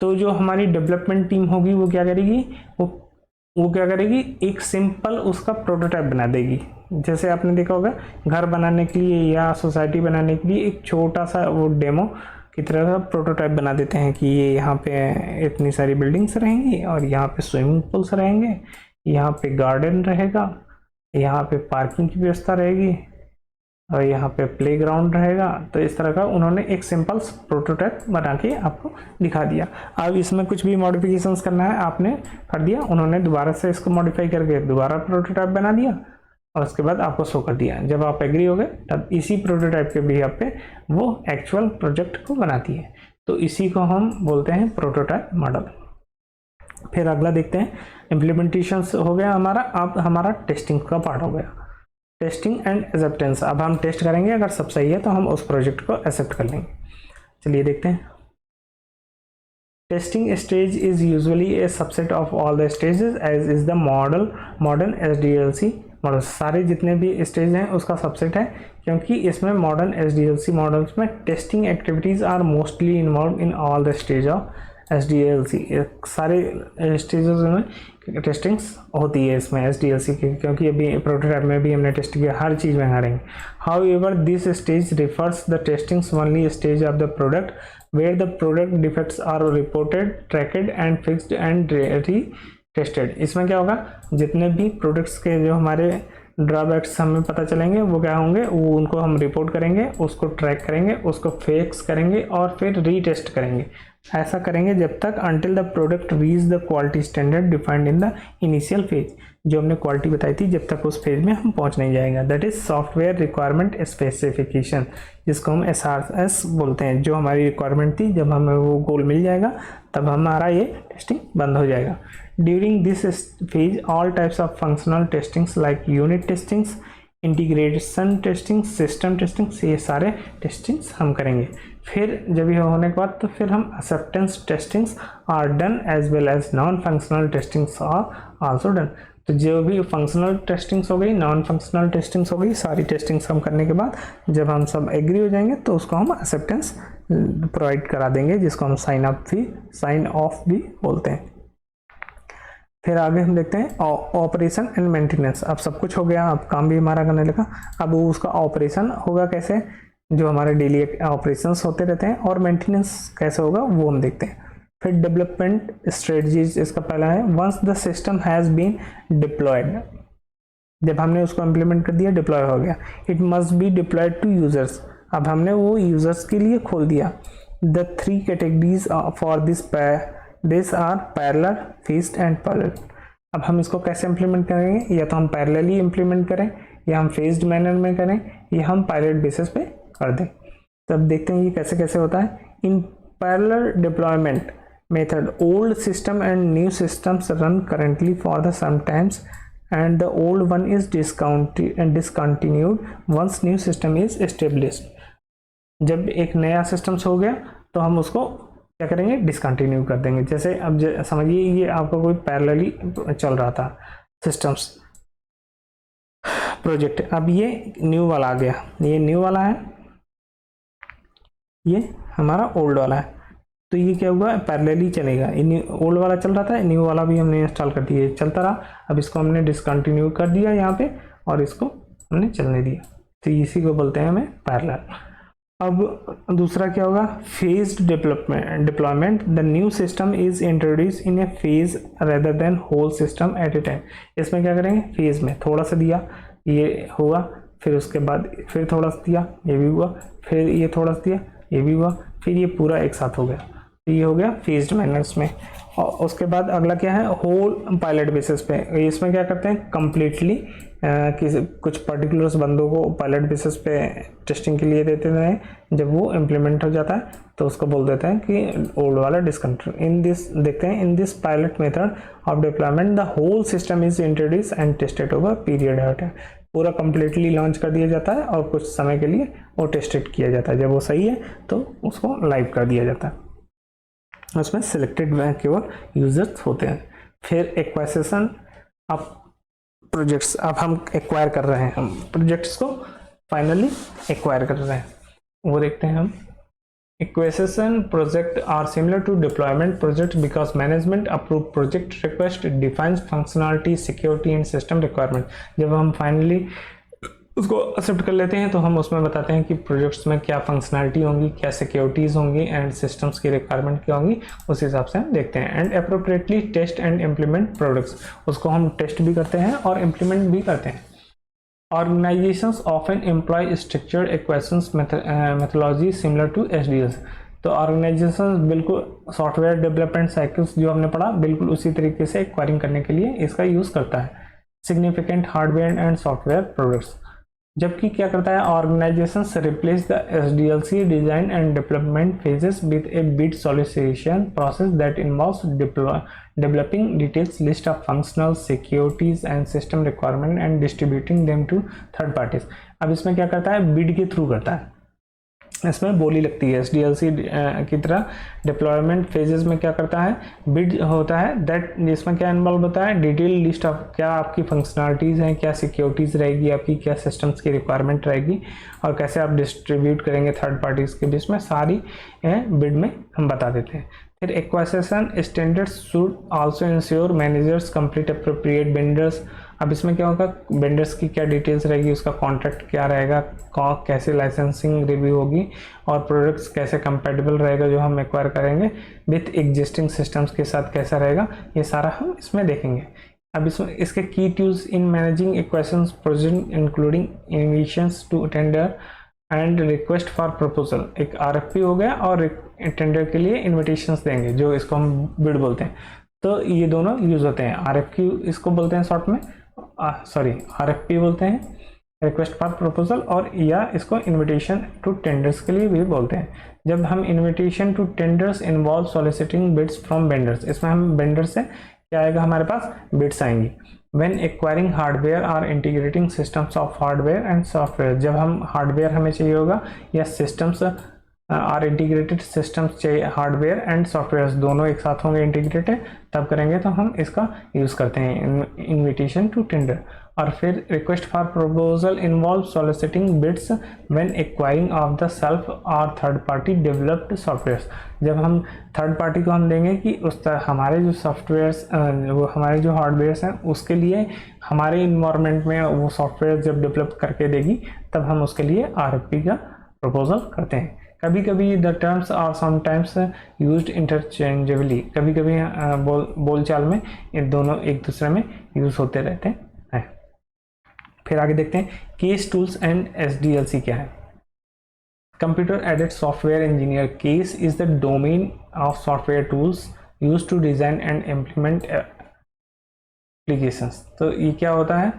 तो जो हमारी डेवलपमेंट टीम होगी वो क्या करेगी, वो क्या करेगी, एक सिंपल उसका प्रोटोटाइप बना देगी। जैसे आपने देखा होगा घर बनाने के लिए या सोसाइटी बनाने के लिए एक छोटा सा वो डेमो की तरह का प्रोटोटाइप बना देते हैं कि ये यहाँ पे इतनी सारी बिल्डिंग्स रहेंगी और यहाँ पे स्विमिंग पूल्स रहेंगे, यहाँ पे गार्डन रहेगा, यहाँ पे पार्किंग की व्यवस्था रहेगी और यहाँ पे प्लेग्राउंड रहेगा। तो इस तरह का उन्होंने एक सिंपल प्रोटोटाइप बना के आपको दिखा दिया। अब इसमें कुछ भी मॉडिफिकेशंस करना है आपने कर दिया, उन्होंने दोबारा से इसको मॉडिफाई करके दोबारा प्रोटोटाइप बना दिया और उसके बाद आपको शो कर दिया। जब आप एग्री हो गए तब इसी प्रोटोटाइप के बिहाफ पे वो एक्चुअल प्रोजेक्ट को बनाती है। तो इसी को हम बोलते हैं प्रोटोटाइप मॉडल। फिर अगला देखते हैं, इम्प्लीमेंटेशन हो गया हमारा, अब हमारा टेस्टिंग का पार्ट हो गया, टेस्टिंग एंड एक्सेप्टेंस। अब हम टेस्ट करेंगे, अगर सब सही है तो हम उस प्रोजेक्ट को एक्सेप्ट कर लेंगे। चलिए देखते हैं। Testing stage is usually a subset of all the stages as is the modern SDLC model. सारे जितने भी स्टेज हैं उसका सबसेट है, क्योंकि इसमें मॉडर्न SDLC मॉडल्स में testing activities are mostly involve in all the stage of SDLC। सारे स्टेजेस में टेस्टिंग्स होती है इसमें SDLC की, क्योंकि अभी प्रोटोटाइप में भी हमने टेस्ट किया, हर चीज़ में करेंगे। However this stage refers the testings only stage of the product where the product defects are reported, tracked and fixed and retested. इसमें क्या होगा, जितने भी प्रोडक्ट्स के जो हमारे ड्रॉबैक्स हमें पता चलेंगे वो क्या होंगे, वो उनको हम रिपोर्ट करेंगे, उसको ट्रैक करेंगे, उसको फिक्स करेंगे और फिर रीटेस्ट करेंगे। ऐसा करेंगे जब तक until the product reach the quality standard defined in the initial phase. जो हमने क्वालिटी बताई थी, जब तक उस फेज में हम पहुंच नहीं जाएगा। That is software requirement specification, जिसको हम SRS बोलते हैं। जो हमारी रिक्वायरमेंट थी, जब हमें वो गोल मिल जाएगा तब हमारा ये टेस्टिंग बंद हो जाएगा। During this phase all types of functional testings like unit testings, integration testing, system testing, ये सारे टेस्टिंग्स हम करेंगे। फिर जब ये होने के बाद तो फिर हम acceptance testings are done as well as non functional testings are also done. तो जो भी फंक्शनल टेस्टिंग्स हो गई, नॉन फंक्शनल टेस्टिंग्स हो गई, सारी टेस्टिंग्स हम करने के बाद जब हम सब एग्री हो जाएंगे तो उसको हम एक्सेप्टेंस प्रोवाइड करा देंगे, जिसको हम साइन ऑफ भी बोलते हैं। फिर आगे हम देखते हैं ऑपरेशन एंड मेंटेनेंस। अब सब कुछ हो गया, अब काम भी हमारा करने लगा। अब वो उसका ऑपरेशन होगा कैसे, जो हमारे डेली ऑपरेशंस होते रहते हैं, और मेंटेनेंस कैसे होगा वो हम देखते हैं। फिर डेवलपमेंट स्ट्रेटजीज इसका पहला है, once the system has been deployed, जब हमने उसको इम्प्लीमेंट कर दिया, डिप्लॉय हो गया, it must be deployed to users. अब हमने वो यूजर्स के लिए खोल दिया। The 3 categories for this are parallel, phased and parallel. अब हम इसको कैसे इम्प्लीमेंट करेंगे, या तो हम पैरेलली इम्प्लीमेंट करें, या हम फेज्ड मैनर में करें, या हम पायलट बेसिस पे कर दें। तब देखते हैं ये कैसे कैसे होता है। In parallel deployment method old system and new systems run currently for the sometimes and the old one is discontinued once new system is established। जब एक नया सिस्टम हो गया तो हम उसको क्या करेंगे, डिसकंटिन्यू कर देंगे। जैसे अब समझिए ये आपका कोई पैरेलली चल रहा था सिस्टम्स प्रोजेक्ट, अब ये न्यू वाला आ गया, ये न्यू वाला है, ये हमारा ओल्ड वाला है, तो ये क्या हुआ, पैरेलली चलेगा। ओल्ड वाला चल रहा था, न्यू वाला भी हमने इंस्टॉल कर दिया, चलता रहा। अब इसको हमने डिसकंटिन्यू कर दिया यहाँ पे और इसको हमने चलने दिया, तो इसी को बोलते हैं हमें पैरेलल। अब दूसरा क्या होगा, phased deployment, the new system is introduce in a phase rather than whole system at a time. इसमें क्या करेंगे, फेज में थोड़ा सा दिया, ये हुआ, फिर उसके बाद फिर थोड़ा सा दिया, ये भी हुआ, फिर ये थोड़ा सा दिया, ये भी हुआ, फिर ये पूरा एक साथ हो गया, तो ये हो गया फेज्ड मैनर्स में। और उसके बाद अगला क्या है, होल पायलट बेसिस पे। इसमें क्या करते हैं, कम्प्लीटली कुछ पर्टिकुलर्स बंदों को पायलट बेसिस पे टेस्टिंग के लिए देते हैं, जब वो इम्प्लीमेंट हो जाता है तो उसको बोल देते हैं कि ओल्ड वाला डिसकंटिन्यू। इन दिस देखते हैं, in this pilot method of deployment the whole system is introduce and tested over period of time. पूरा कम्प्लीटली लॉन्च कर दिया जाता है और कुछ समय के लिए वो टेस्टेड किया जाता है, जब वो सही है तो उसको लाइव कर दिया जाता है। उसमें सिलेक्टेड केवल यूजर्स होते हैं। फिर एक्वाइजिशन ऑफ प्रोजेक्ट्स, अब हम एक्वायर कर रहे हैं, हम प्रोजेक्ट्स को फाइनली एक्वायर कर रहे हैं, वो देखते हैं हम। Acquisition project are similar to deployment projects because management approved project request defines functionality, security and system requirement। जब हम फाइनली उसको एक्सेप्ट कर लेते हैं तो हम उसमें बताते हैं कि प्रोजेक्ट्स में क्या फंक्शनैलिटी होंगी, क्या सिक्योरिटीज होंगी एंड सिस्टम्स की रिक्वायरमेंट क्या होंगी, उस हिसाब से हम देखते हैं। And appropriately test and implement products, उसको हम टेस्ट भी करते हैं और इम्प्लीमेंट भी करते हैं। Organizations often employ structured acquisitions methodology similar to SDLs। तो ऑर्गेनाइजेशन बिल्कुल सॉफ्टवेयर डेवलपमेंट साइकिल्स जो हमने पढ़ा बिल्कुल उसी तरीके से एक्वायरिंग करने के लिए इसका यूज करता है। Significant hardware and software products, जबकि क्या करता है, organisations replace the SDLC design and development phases with A bid solicitation process that involves developing details list of functional securities and system requirement and distributing them to third parties। अब इसमें क्या करता है, बिड के थ्रू करता है, इसमें बोली लगती है। SDLC की तरह डिप्लॉयमेंट फेजेस में क्या करता है, बिड होता है, दैट जिसमें क्या इन्वॉल्व होता है, डिटेल लिस्ट ऑफ क्या आपकी फंक्शनलिटीज़ हैं, क्या सिक्योरिटीज़ रहेगी आपकी, क्या सिस्टम्स की रिक्वायरमेंट रहेगी और कैसे आप डिस्ट्रीब्यूट करेंगे थर्ड पार्टीज़ के बीच में, सारी बिड में हम बता देते हैं। फिर एक्वाइजिशन standards should also ensure managers complete appropriate vendors. अब इसमें क्या होगा, वेंडर्स की क्या डिटेल्स रहेगी, उसका कॉन्ट्रैक्ट क्या रहेगा, कैसे लाइसेंसिंग रिव्यू होगी और प्रोडक्ट्स कैसे कंपेटेबल रहेगा जो हम एक्वायर करेंगे विथ एग्जिस्टिंग सिस्टम्स के साथ कैसा रहेगा, ये सारा हम इसमें देखेंगे। अब इसमें इसके की tools in managing acquisitions project including invitations to tender and request for proposal. एक RFP हो गया और टेंडर के लिए इन्विटेशंस देंगे जो इसको हम बिड बोलते हैं, तो ये दोनों यूज होते हैं। RFQ इसको बोलते हैं शॉर्ट में, RFP बोलते हैं, रिक्वेस्ट फॉर प्रपोजल, और या इसको इन्विटेशन टू टेंडर्स के लिए भी बोलते हैं। जब हम invitation to tenders involve soliciting bids from vendors, इसमें हम वेंडर से क्या आएगा, हमारे पास बिड्स आएंगी। When acquiring hardware or integrating systems of hardware and software, जब हम हार्डवेयर हमें चाहिए होगा या सिस्टम्स और इंटीग्रेटेड सिस्टम्स चाहिए, हार्डवेयर एंड सॉफ्टवेयर दोनों एक साथ होंगे इंटीग्रेटेड, तब करेंगे तो हम इसका यूज़ करते हैं इन्विटेशन टू टेंडर। और फिर request for proposal involve soliciting bids when acquiring of the self और थर्ड पार्टी डेवलप्ड सॉफ्टवेयर। जब हम थर्ड पार्टी को हम देंगे कि उस तरह हमारे जो सॉफ्टवेयर्स वो हमारे जो हार्डवेयर्स हैं उसके लिए हमारे इन्वायरमेंट में वो सॉफ्टवेयर जब डेवलप करके देगी तब हम उसके लिए RFP का प्रपोजल करते हैं। कभी कभी the terms are sometimes used interchangeably, कभी कभी बोलचाल में इन दोनों एक दूसरे में यूज होते रहते हैं। फिर आगे देखते हैं केस टूल्स एंड SDLC क्या है। Computer aided software engineer, CASE is the domain of software tools use to design and implement applications. तो ये क्या होता है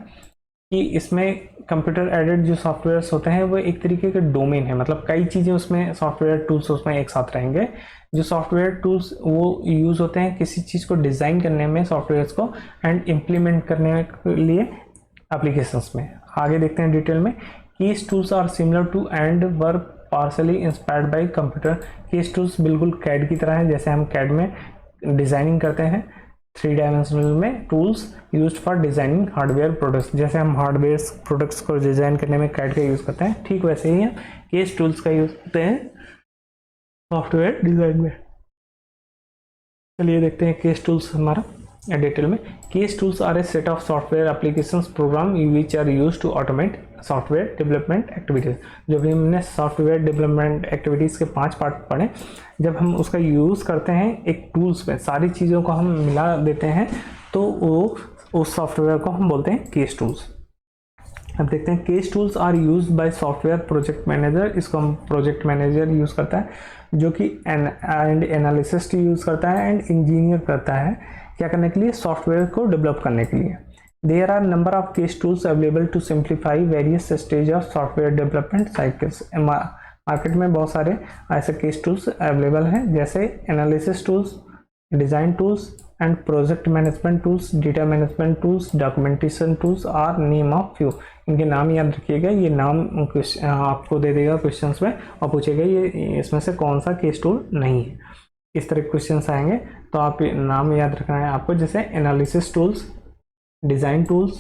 कि इसमें कंप्यूटर एडेड जो सॉफ्टवेयर्स होते हैं वो एक तरीके के डोमेन है, मतलब कई चीज़ें उसमें सॉफ्टवेयर टूल्स उसमें एक साथ रहेंगे। जो सॉफ्टवेयर टूल्स वो यूज़ होते हैं किसी चीज़ को डिज़ाइन करने में, सॉफ्टवेयर्स को एंड इम्प्लीमेंट करने के लिए एप्लीकेशंस में। आगे देखते हैं डिटेल में। Keys tools are similar to and work partially inspired by computer. CASE tools बिल्कुल कैड की तरह है, जैसे हम कैड में डिजाइनिंग करते हैं 3 डायमेंशनल में tools used for designing hardware products, जैसे हम हार्डवेयर प्रोडक्ट्स को डिजाइन करने में कैड का यूज करते हैं, ठीक वैसे ही हम केस टूल्स का यूज करते हैं सॉफ्टवेयर डिजाइन में। चलिए देखते हैं केस टूल्स हमारा डिटेल में। CASE tools are a set of software applications program which are used to automate software development activities. जो भी हमने सॉफ्टवेयर डेवलपमेंट एक्टिविटीज के 5 पार्ट पढ़े, जब हम उसका यूज करते हैं एक टूल्स में, सारी चीज़ों को हम मिला देते हैं, तो वो उस सॉफ्टवेयर को हम बोलते हैं केस टूल्स। अब देखते हैं CASE tools are used by software project manager. इसको हम प्रोजेक्ट मैनेजर यूज करता है, जो कि एंड एनालिसिस्ट यूज करता है एंड इंजीनियर करता है, क्या करने के लिए, सॉफ्टवेयर को डेवलप करने के लिए। There are number of CASE tools available to simplify various stage of software development cycles. Market में बहुत सारे ऐसे केस टूल्स अवेलेबल हैं, जैसे analysis tools, design tools and project management tools, data management tools, documentation tools are name of few. इनके नाम याद रखिएगा, ये नाम आपको दे देगा क्वेश्चंस में और पूछेगा ये इसमें से कौन सा केस टूल नहीं है। इस तरह क्वेश्चंस आएंगे तो आप नाम याद रखना है आपको, जैसे analysis tools, design tools,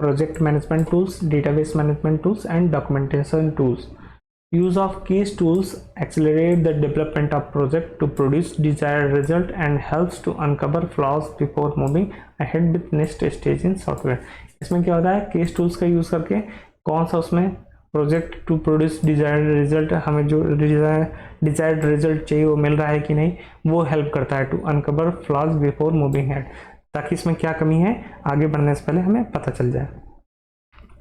project management tools, database management tools and documentation tools. Use of case tools accelerate the development of project to produce desired result and helps to uncover flaws before moving ahead with next stage in software। इसमें क्या होता है, केस टूल्स का यूज करके कौन सा उसमें project to produce desired result, हमें जो डिजायर्ड रिजल्ट चाहिए वो मिल रहा है कि नहीं, वो हेल्प करता है to uncover flaws before moving head, ताकि इसमें क्या कमी है आगे बढ़ने से पहले हमें पता चल जाए।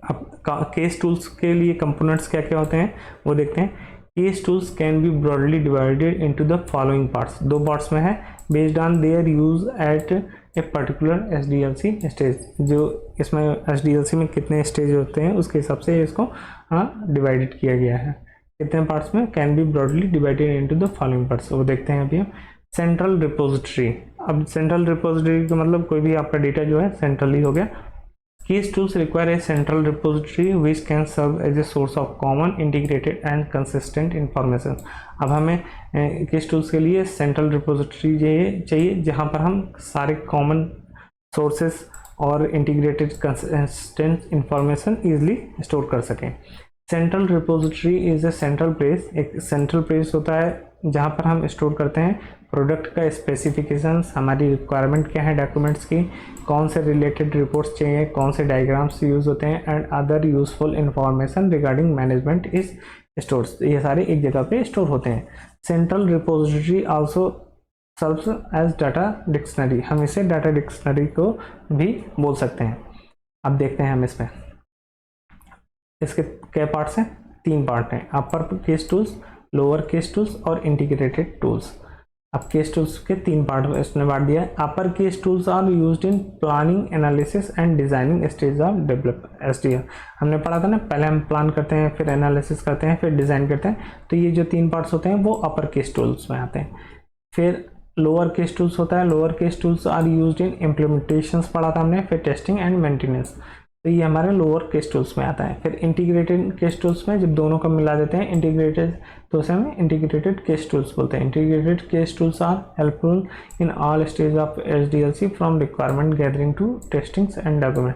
अब केस टूल्स के लिए कंपोनेंट्स क्या क्या होते हैं वो देखते हैं। CASE tools can be broadly divided into the following parts. 2 parts में है, based on their use at a particular SDLC stage. जो इसमें SDLC में कितने स्टेज होते हैं उसके हिसाब से इसको डिवाइडेड किया गया है। कितने पार्ट्स में, can be broadly divided into the following parts, वो देखते हैं अभी हम। Central repository. अब सेंट्रल रिपोजिटरी का मतलब कोई भी आपका डेटा जो है सेंट्रली हो गया। Case tools require a central repository which can serve as a source of common, integrated and consistent information। अब हमें केस टूल्स के लिए सेंट्रल रिपोजिटरी चाहिए जहाँ पर हम सारे कॉमन सोर्सेस और integrated consistent information easily store कर सकें। Central repository is a central place, एक सेंट्रल प्लेस होता है जहाँ पर हम स्टोर करते हैं प्रोडक्ट का स्पेसिफिकेशंस, हमारी रिक्वायरमेंट क्या है डॉक्यूमेंट्स की, कौन से रिलेटेड रिपोर्ट्स चाहिए, कौन से डायग्राम्स यूज़ होते हैं and other useful information regarding management is stores. ये सारे एक जगह पे स्टोर होते हैं। Central repository also serves as data dictionary. हम इसे डाटा डिक्शनरी को भी बोल सकते हैं। अब देखते हैं हम इसमें इसके क्या पार्ट्स हैं, 3 पार्ट हैं, upper CASE tools, lower CASE tools और इंटीग्रेटेड टूल्स। अब केस टूल्स के 3 पार्ट इसने बांट दिया है। Upper CASE tools are used in planning, analysis and designing stage of develop SDL। हमने पढ़ा था ना, पहले हम प्लान करते हैं, फिर एनालिसिस करते हैं, फिर डिज़ाइन करते हैं, तो ये जो 3 पार्ट्स होते हैं वो अपर केस टूल्स में आते हैं। फिर लोअर केस टूल्स होता है, lower CASE tools are used in implementations पढ़ा था हमने, फिर टेस्टिंग एंड मेंटेनेंस, तो ये हमारे लोअर केस टूल्स में आता है। फिर इंटीग्रेटेड केस टूल्स में जब दोनों को मिला देते हैं इंटीग्रेटेड, तो उसे हम इंटीग्रेटेड केस टूल्स बोलते हैं। Integrated CASE tools are helpful in all stage of SDLC from requirement gathering to testings and document.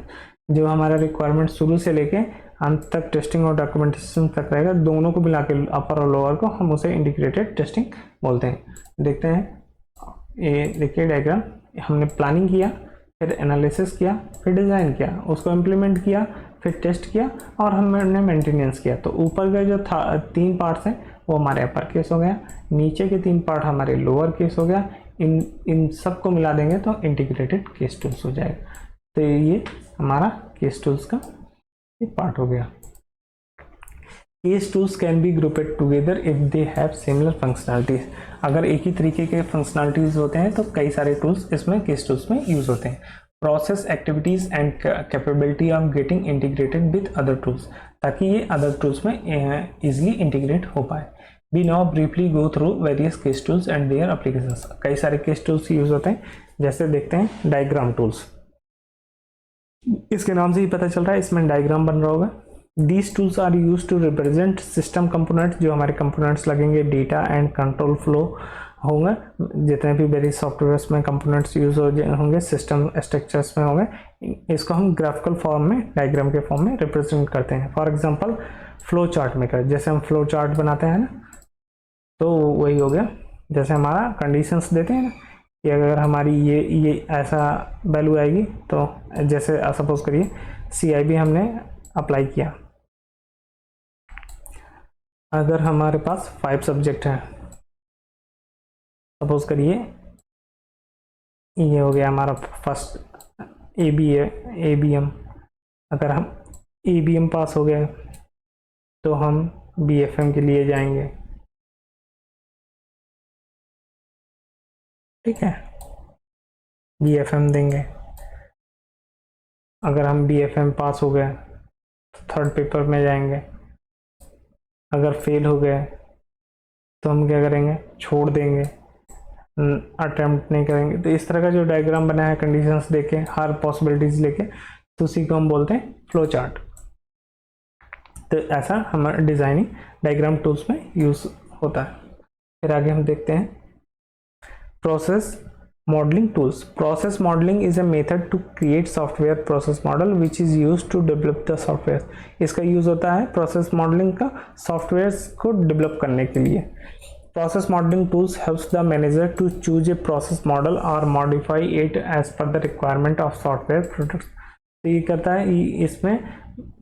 जो हमारा रिक्वायरमेंट शुरू से लेके अंत तक टेस्टिंग और डॉक्यूमेंटेशन तक रहेगा, दोनों को मिला के अपर और लोअर को हम उसे इंटीग्रेटेड टेस्टिंग बोलते हैं। देखते हैं, ये देखिए डायग्राम, हमने प्लानिंग किया, फिर एनालिसिस किया, फिर डिज़ाइन किया, उसको इम्प्लीमेंट किया, फिर टेस्ट किया और हमने मेंटेनेंस किया। तो ऊपर के जो 3 पार्ट्स हैं वो हमारे अपर केस हो गया, नीचे के 3 पार्ट हमारे लोअर केस हो गया। इन सब को मिला देंगे तो इंटीग्रेटेड केस टूल्स हो जाएगा। तो ये हमारा केस टूल्स का ये पार्ट हो गया। Case tools can be grouped together if they have similar functionalities. अगर एक ही तरीके के फंक्शनैलिटीज होते हैं तो कई सारे टूल्स इसमें केस टूल्स में यूज होते हैं। Process activities and capability of getting integrated with other tools, ताकि ये अदर टूल्स में इजिली इंटीग्रेट हो पाए। We now briefly go through various CASE tools and their applications. कई सारे केस टूल्स यूज होते हैं, जैसे देखते हैं डायग्राम टूल्स। इसके नाम से ही पता चल रहा है इसमें डायग्राम बन रहा होगा। These tools are use to represent system components, जो हमारे कंपोनेंट्स लगेंगे, डेटा एंड कंट्रोल फ्लो होंगे, जितने भी वेरी सॉफ्टवेयर्स में कंपोनेंट्स यूज होंगे, सिस्टम स्ट्रक्चर्स में होंगे, इसको हम ग्राफिकल फॉर्म में, डायग्राम के फॉर्म में रिप्रेजेंट करते हैं। For example flow chart maker, जैसे हम फ्लो चार्ट बनाते हैं ना, तो वही हो गया। जैसे हमारा कंडीशंस देते हैं ना कि अगर हमारी ये ऐसा वैल्यू आएगी, तो जैसे सपोज करिए CIB हमने अप्लाई किया, अगर हमारे पास 5 सब्जेक्ट हैं, सपोज करिए ये हो गया हमारा फर्स्ट ABM, अगर हम ABM पास हो गए तो हम BFM के लिए जाएंगे, ठीक है, BFM देंगे। अगर हम BFM पास हो गए तो थर्ड पेपर में जाएंगे, अगर फेल हो गए तो हम क्या करेंगे, छोड़ देंगे, अटेम्प्ट नहीं करेंगे। तो इस तरह का जो डायग्राम बना है कंडीशंस देके, हर पॉसिबिलिटीज लेके, तो उसी को हम बोलते हैं फ्लो चार्ट। तो ऐसा हमारा डिजाइनिंग डायग्राम टूल्स में यूज होता है। फिर आगे हम देखते हैं process modelling tools. Process modelling is a method to create software process model which is use to develop the software. इसका यूज होता है प्रोसेस मॉडलिंग का सॉफ्टवेयर को डेवलप करने के लिए। Process modelling tools helps the manager to choose a process model और modify it as per the requirement of software products. तो ये करता है, इसमें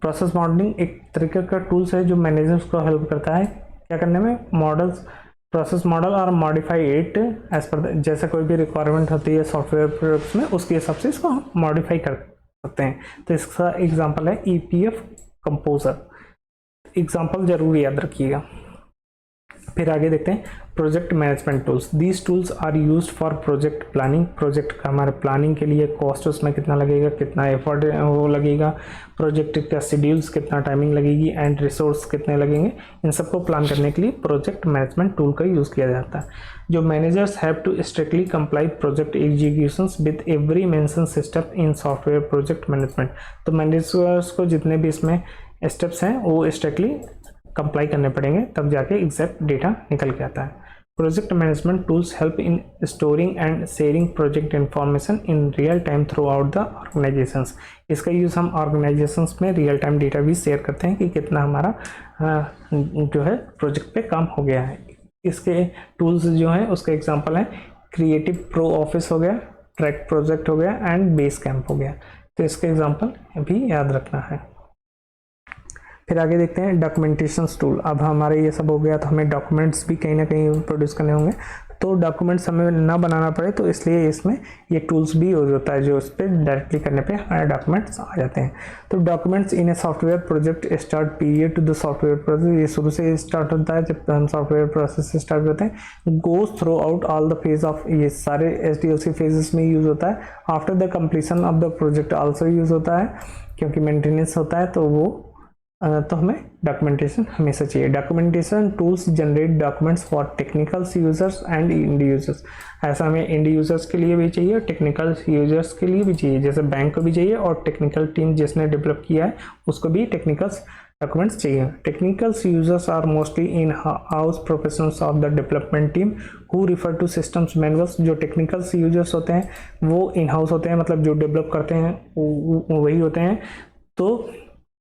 प्रोसेस मॉडलिंग एक तरीके का टूल्स है जो मैनेजर्स को हेल्प करता है क्या करने में, मॉडल्स, प्रोसेस मॉडल और मॉडिफाई इट एज पर, जैसे कोई भी रिक्वायरमेंट होती है सॉफ्टवेयर प्रोडक्ट्स में, उसके हिसाब से इसको मॉडिफाई कर सकते हैं। तो इसका एग्जांपल है EPF कंपोजर। एग्जांपल जरूर याद रखिएगा। फिर आगे देखते हैं project management tools. These tools are used for project planning. Project का हमारे प्लानिंग के लिए कॉस्ट उसमें कितना लगेगा, कितना एफर्ट वो लगेगा, प्रोजेक्ट का शेड्यूल्स कितना टाइमिंग लगेगी एंड रिसोर्स कितने लगेंगे, इन सबको प्लान करने के लिए प्रोजेक्ट मैनेजमेंट टूल का यूज़ किया जाता है। जो managers have to strictly comply project executions with every mention step in software project management. तो मैनेजर्स को जितने भी इसमें स्टेप्स हैं वो स्ट्रिक्टली कंप्लाई करने पड़ेंगे, तब जाके एग्जैक्ट डेटा निकल के आता है। Project management tools help in storing and sharing project information in real time through out the organisations. इसका यूज़ हम ऑर्गेनाइजेशंस में रियल टाइम डेटा भी शेयर करते हैं कि कितना हमारा जो है प्रोजेक्ट पे काम हो गया है। इसके टूल्स जो हैं उसका एग्जांपल है क्रिएटिव प्रो ऑफिस हो गया, ट्रैक प्रोजेक्ट हो गया एंड बेस कैंप हो गया। तो इसके एग्जांपल भी याद रखना है। फिर आगे देखते हैं डॉक्यूमेंटेशन टूल। अब हमारे ये सब हो गया, तो हमें डॉक्यूमेंट्स भी कहीं ना कहीं प्रोड्यूस करने होंगे, तो डॉक्यूमेंट्स हमें ना बनाना पड़े, तो इसलिए इसमें ये टूल्स भी यूज होता है जो इस पर डायरेक्टली करने पे हमारे डॉक्यूमेंट्स आ जाते हैं। तो documents in a software project start period to the software process, ये शुरू से स्टार्ट होता है जब हम सॉफ्टवेयर प्रोसेस से स्टार्ट करते हैं, goes through out all the phase of, ये सारे SDLC फेजेस में यूज होता है। After the completion of the project also use होता है, क्योंकि मेंटेनेंस होता है, तो वो तो हमें डॉक्यूमेंटेशन हमेशा चाहिए। Documentation tools generate documents for technical users and end users. ऐसा हमें इंड यूजर्स के लिए भी चाहिए और टेक्निकल यूजर्स के लिए भी चाहिए, जैसे बैंक को भी चाहिए और टेक्निकल टीम जिसने डेवलप किया है उसको भी टेक्निकल डॉक्यूमेंट्स चाहिए। Technical users are mostly in house professionals of the development team who refer to systems manuals. जो टेक्निकल यूजर्स होते हैं वो इन हाउस होते हैं, मतलब जो डेवलप करते हैं वही होते हैं, तो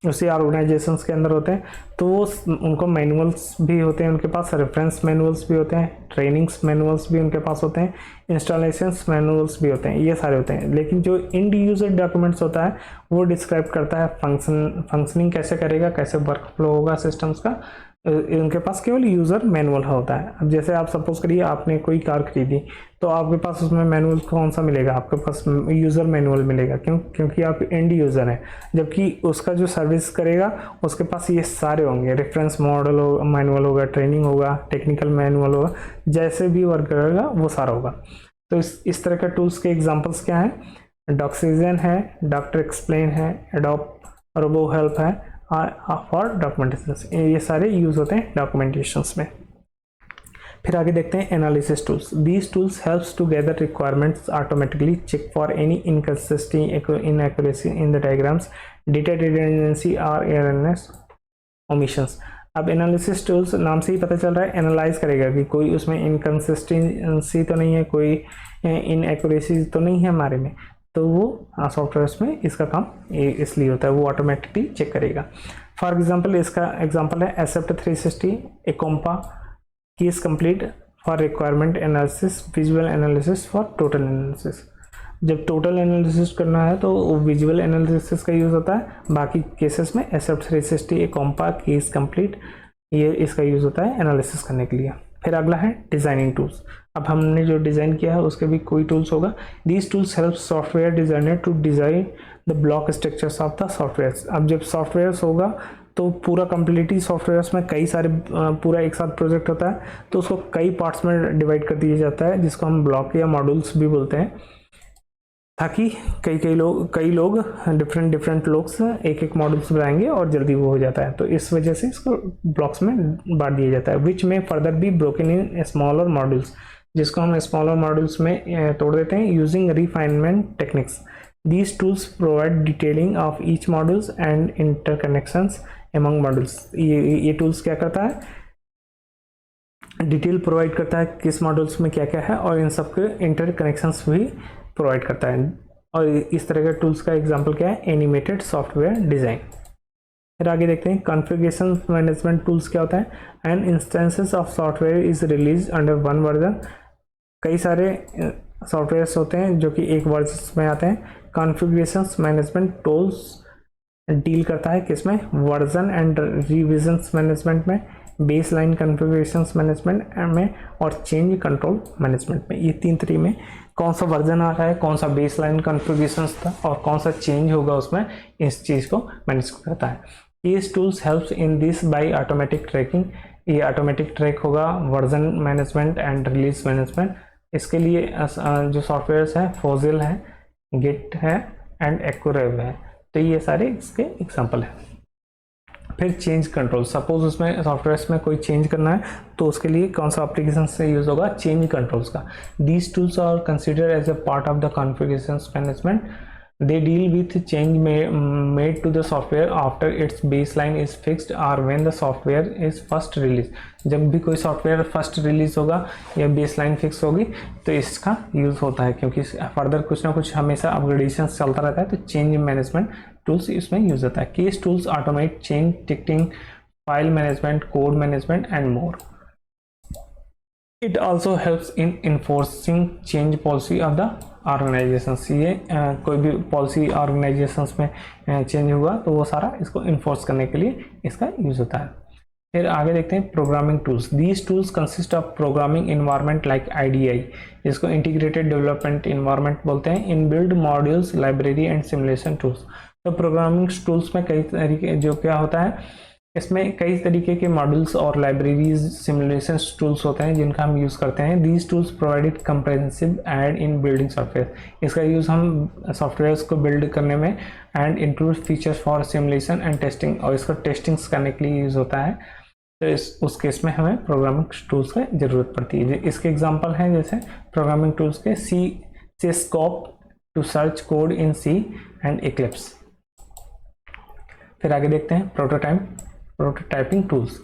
उसी ऑर्गेनाइजेशंस के अंदर होते हैं। तो वो उनको मैनुअल्स भी होते हैं, उनके पास रेफरेंस मैनुअल्स भी होते हैं, ट्रेनिंग्स मैनुअल्स भी उनके पास होते हैं, इंस्टॉलेशंस मैनुअल्स भी होते हैं, ये सारे होते हैं। लेकिन जो इंड यूजर डॉक्यूमेंट्स होता है वो डिस्क्राइब करता है फंक्शनिंग कैसे करेगा, कैसे वर्क फ्लो होगा सिस्टम्स का, उनके पास केवल यूज़र मैनुअल होता है। अब जैसे आप सपोज करिए आपने कोई कार खरीदी, तो आपके पास उसमें मैनुअल कौन सा मिलेगा, आपके पास यूज़र मैनुअल मिलेगा। क्योंकि आप एंड यूज़र हैं, जबकि उसका जो सर्विस करेगा उसके पास ये सारे होंगे, रेफरेंस मॉडल मैनुअल होगा, ट्रेनिंग होगा, टेक्निकल मैनुअल होगा, जैसे भी वर्क करेगा वो सारा होगा। तो इस तरह के टूल्स के एग्जाम्पल्स क्या हैं, डॉक्सीजन है, डॉक्टर एक्सप्लेन है, एडोब रोबो हेल्प है फॉर डॉक्यूमेंटेशन। ये सारे यूज होते हैं डॉक्यूमेंटेशंस में। फिर आगे देखते हैं analysis tools. These tools helps to gather requirements automatically, check for any inconsistency inaccuracy in the diagrams, data redundancy और एररनेस ओमिशंस। अब एनालिसिस टूल्स नाम से ही पता चल रहा है एनालाइज करेगा कि कोई उसमें इनकन्सिस्टेंसी तो नहीं है, कोई इनएक्यूरेसी तो नहीं है हमारे में, तो वो सॉफ्टवेयर में इसका काम इसलिए होता है, वो ऑटोमेटिकली चेक करेगा। फॉर एग्जांपल इसका एग्जांपल है Accept 360 Accompa CaseComplete for requirement analysis, visual analysis for total analysis. जब टोटल एनालिसिस करना है तो विजुअल एनालिसिस का यूज़ होता है, बाकी केसेस में एसेप्ट 360 एकोम्पा केस कंप्लीट ये इसका यूज़ होता है एनालिसिस करने के लिए। फिर अगला है डिज़ाइनिंग टूल्स। अब हमने जो डिज़ाइन किया है उसके भी कोई टूल्स होगा। These tools help software designer to design the block structures of the software. अब जब सॉफ्टवेयर होगा तो पूरा कंप्लीटली सॉफ्टवेयर में कई सारे पूरा एक साथ प्रोजेक्ट होता है, तो उसको कई पार्ट्स में डिवाइड कर दिया जाता है, जिसको हम ब्लॉक या मॉड्यूल्स भी बोलते हैं, ताकि कई लोग डिफरेंट लोग एक एक मॉड्यूल्स बनाएंगे और जल्दी वो हो जाता है। तो इस वजह से इसको ब्लॉक्स में बांट दिया जाता है, विच में further be broken in smaller modules, जिसको हम स्मॉलर मॉड्यूल्स में तोड़ देते हैं using refinement techniques. These tools provide detailing of each modules and interconnections among modules. ये टूल्स क्या करता है, डिटेल प्रोवाइड करता है किस मॉड्यूल्स में क्या क्या है, और इन सबके इंटरकनेक्शंस भी प्रोवाइड करता है। और इस तरह के टूल्स का एग्जांपल क्या है, एनिमेटेड सॉफ्टवेयर डिज़ाइन। फिर आगे देखते हैं कॉन्फ़िगरेशन मैनेजमेंट टूल्स क्या होता है। And instances of software is release under one version. कई सारे सॉफ्टवेयर्स होते हैं जो कि एक वर्जन में आते हैं। कॉन्फ़िगरेशन मैनेजमेंट टूल्स डील करता है किसमें, वर्जन एंड रिविजन्स मैनेजमेंट में, बेस लाइन कॉन्फ़िगरेशंस मैनेजमेंट में, और चेंज कंट्रोल मैनेजमेंट में। ये तीन तरीके में कौन सा वर्जन आ रहा है, कौन सा बेस लाइन कॉन्फ़िगरेशंस था और कौन सा चेंज होगा उसमें, इस चीज़ को मैनेज करता है। These tools helps in this by automatic tracking। ये ऑटोमेटिक ट्रैक होगा version management and release management. इसके लिए जो सॉफ्टवेयर्स हैं फोजिल है, गिट है एंड एक्यूरेव है, तो ये सारे इसके एग्जांपल हैं। फिर चेंज कंट्रोल, सपोज उसमें सॉफ्टवेयर में कोई चेंज करना है तो उसके लिए कौन सा एप्लीकेशन से यूज होगा, चेंज कंट्रोल्स का। These tools are consider as a part of the configuration management. They deal with change made to the software after its baseline is fixed or when the software is first released। जब भी कोई सॉफ्टवेयर फर्स्ट रिलीज होगा या बेसलाइन फिक्स होगी तो इसका यूज़ होता है, क्योंकि फर्दर कुछ ना कुछ हमेशा अपग्रेडेशन चलता रहता है, तो चेंज मैनेजमेंट टूल्स इसमें यूज होता है। Case tools automate change ticketing, file management, code management and more. It also helps in enforcing change policy of the organizations। ये कोई भी पॉलिसी ऑर्गेनाइजेशंस में चेंज हुआ तो वो सारा इसको इन्फोर्स करने के लिए इसका यूज होता है। फिर आगे देखते हैं programming tools. These tools consist of programming environment like IDE, जिसको इंटीग्रेटेड डेवलपमेंट इन्वायरमेंट बोलते हैं, in build modules, library and simulation tools. तो प्रोग्रामिंग टूल्स में कई तरीके जो क्या होता है, इसमें कई तरीके के मॉड्यूल्स और लाइब्रेरीज, सिमुलेशन टूल्स होते हैं जिनका हम यूज़ करते हैं। These tools provided comprehensive aid in building software. इसका यूज़ हम सॉफ्टवेयर्स को बिल्ड करने में and include features for simulation and testing, और इसको टेस्टिंग्स करने के लिए यूज़ होता है। तो उस केस में हमें प्रोग्रामिंग टूल्स की ज़रूरत पड़ती है। इसके एग्जाम्पल हैं जैसे प्रोग्रामिंग टूल्स के C scope to search code in C and Eclipse। फिर आगे देखते हैं prototyping tools।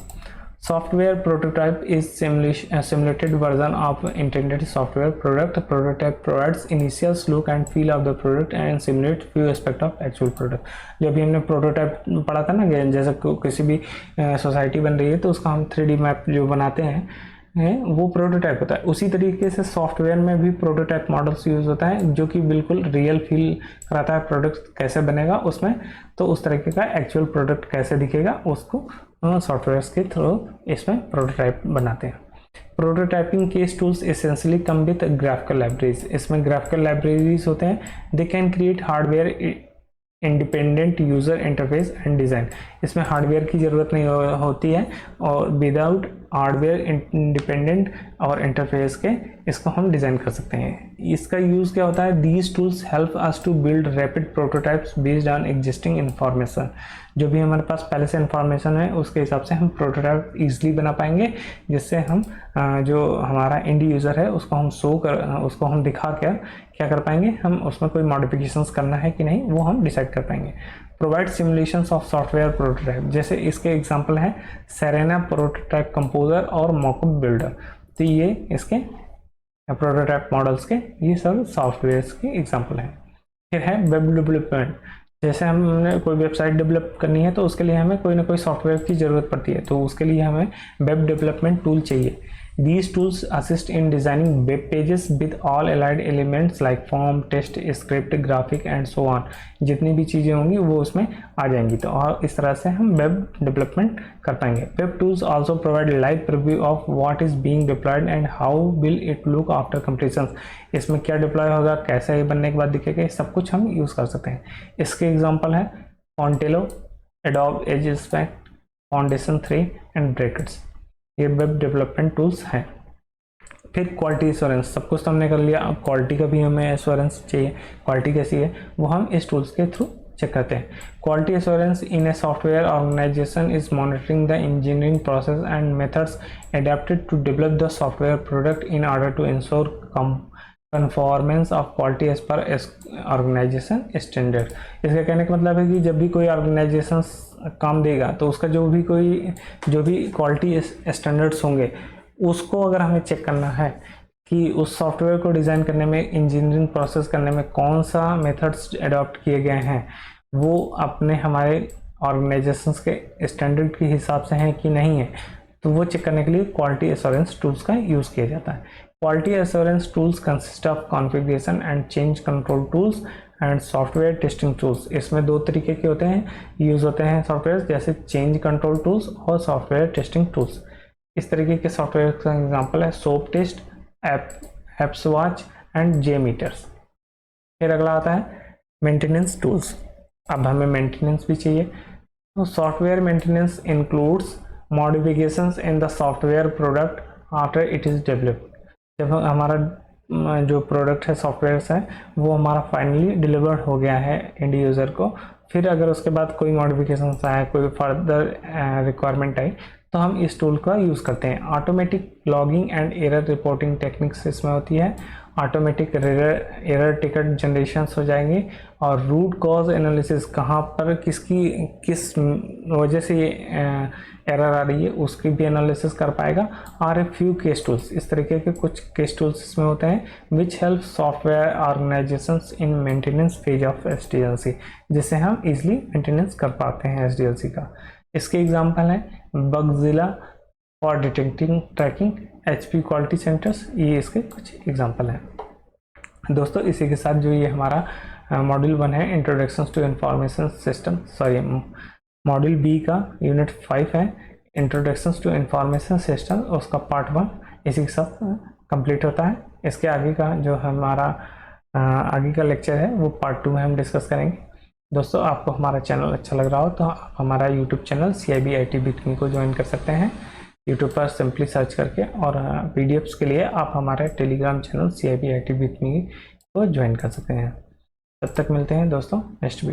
Software prototype is simulated version of intended software product। Prototype provides initial look and feel of the product and simulate few aspect of actual product। जो अभी हमने प्रोटोटाइप पढ़ा था ना, जैसे किसी भी सोसाइटी बन रही है तो उसका हम 3D मैप जो बनाते हैं वो प्रोटोटाइप होता है। उसी तरीके से सॉफ्टवेयर में भी प्रोटोटाइप मॉडल्स यूज होता है जो कि बिल्कुल रियल फील कराता है प्रोडक्ट कैसे बनेगा उसमें, तो उस तरीके का एक्चुअल प्रोडक्ट कैसे दिखेगा उसको सॉफ्टवेयर के थ्रू इसमें प्रोटोटाइप बनाते हैं। Prototyping case tools essentially come with graphical libraries. इसमें ग्राफिकल लाइब्रेरीज होते हैं। They can create hardware independent user interface and design. इसमें हार्डवेयर की ज़रूरत नहीं होती है और विदाउट हार्डवेयर इंडिपेंडेंट और इंटरफेस के इसको हम डिज़ाइन कर सकते हैं। इसका यूज़ क्या होता है, these tools help us to build rapid prototypes based on existing information. जो भी हमारे पास पहले से इन्फॉर्मेशन है उसके हिसाब से हम प्रोटोटाइप ईजिली बना पाएंगे, जिससे हम जो हमारा एंड यूज़र है उसको हम दिखा कर क्या कर पाएंगे, हम उसमें कोई मॉडिफिकेशंस करना है कि नहीं वो हम डिसाइड कर पाएंगे। Provide simulations of software prototype, जैसे इसके एग्जांपल हैं सेरेना प्रोटोटाइप कंपोजर और मॉकअप बिल्डर। तो ये इसके प्रोटोटाइप मॉडल्स के ये सब सॉफ्टवेयर के एग्जांपल हैं। फिर है वेब डेवलपमेंट, जैसे हमने कोई वेबसाइट डेवलप करनी है तो उसके लिए हमें कोई ना कोई सॉफ्टवेयर की ज़रूरत पड़ती है, तो उसके लिए हमें वेब डेवलपमेंट टूल चाहिए। These tools assist in designing web pages with all allied elements like form, text, script, graphic and so on। जितनी भी चीज़ें होंगी वो उसमें आ जाएंगी, तो और इस तरह से हम वेब डेवलपमेंट कर पाएंगे। Web tools also provide live preview of what is being deployed and how will it look after completion। इसमें क्या डिप्लॉय होगा, कैसा ये बनने के बाद दिखेगा, सब कुछ हम यूज़ कर सकते हैं। इसके एग्जाम्पल है Fontelo, Adobe Edge Effect, Foundation 3 and brackets, ये वेब डेवलपमेंट टूल्स हैं। फिर क्वालिटी एश्योरेंस, सब कुछ तो हमने कर लिया, अब क्वालिटी का भी हमें एश्योरेंस चाहिए। क्वालिटी कैसी है वो हम इस टूल्स के थ्रू चेक करते हैं। Quality assurance in a software organization is monitoring the engineering process and methods adapted to develop the software product in order to ensure conformance of quality as per organization standard. इसका कहने का मतलब है कि जब भी कोई ऑर्गेनाइजेशन काम देगा तो उसका जो भी क्वालिटी स्टैंडर्ड्स होंगे उसको अगर हमें चेक करना है कि उस सॉफ्टवेयर को डिज़ाइन करने में, इंजीनियरिंग प्रोसेस करने में कौन सा मेथड्स अडॉप्ट किए गए हैं, वो अपने हमारे ऑर्गेनाइजेशंस के स्टैंडर्ड के हिसाब से हैं कि नहीं है, तो वो चेक करने के लिए क्वालिटी एश्योरेंस टूल्स का यूज़ किया जाता है। Quality assurance tools consist of configuration and change control tools and software testing tools. इसमें दो तरीके के होते हैं, यूज़ होते हैं सॉफ्टवेयर, जैसे चेंज कंट्रोल टूल्स और सॉफ्टवेयर टेस्टिंग टूल्स। इस तरीके के सॉफ्टवेयर का एग्जांपल है सोप टेस्ट, एप्सवॉच एंड जेमीटर्स। फिर अगला आता है मेंटेनेंस टूल्स। अब हमें मेंटेनेंस भी चाहिए, तो software maintenance includes modifications in the software product after it is developed. जब हमारा जो प्रोडक्ट है, सॉफ्टवेयर है, वो हमारा फाइनली डिलीवर्ड हो गया है एंड यूज़र को, फिर अगर उसके बाद कोई मॉडिफिकेशन आया, कोई फर्दर रिक्वायरमेंट आई, तो हम इस टूल का यूज़ करते हैं। Automatic logging and error reporting techniques इसमें होती है। ऑटोमेटिक एरर टिकट जनरेशंस हो जाएंगे, और रूट कॉज एनालिसिस, कहाँ पर किस वजह से ये एरर आ रही है उसकी भी एनालिसिस कर पाएगा। और ए फ्यू केस टूल्स, इस तरीके के कुछ केस टूल्स इसमें होते हैं which help software organisations in maintenance phase of SDLC, जिससे हम इजीली मेंटेनेंस कर पाते हैं SDLC का। इसके एग्जांपल हैं Bugzilla for detecting tracking, HP quality centers, ये इसके कुछ एग्जांपल हैं। दोस्तों इसी के साथ जो ये हमारा मॉड्यूल 1 है introduction to information system, sorry module B का यूनिट 5 है इंट्रोडक्शन टू इंफॉर्मेशन सिस्टम, उसका पार्ट 1 इसी के साथ कंप्लीट होता है। इसके आगे का जो हमारा आगे का लेक्चर है वो पार्ट 2 में हम डिस्कस करेंगे। दोस्तों आपको हमारा चैनल अच्छा लग रहा हो तो आप हमारा YouTube channel CIB IT with me को ज्वाइन कर सकते हैं, यूट्यूब पर सिंपली सर्च करके, और PDFs के लिए आप हमारे Telegram channel CIB IT with me को ज्वाइन कर सकते हैं। तब तक मिलते हैं दोस्तों नेक्स्ट वीडियो।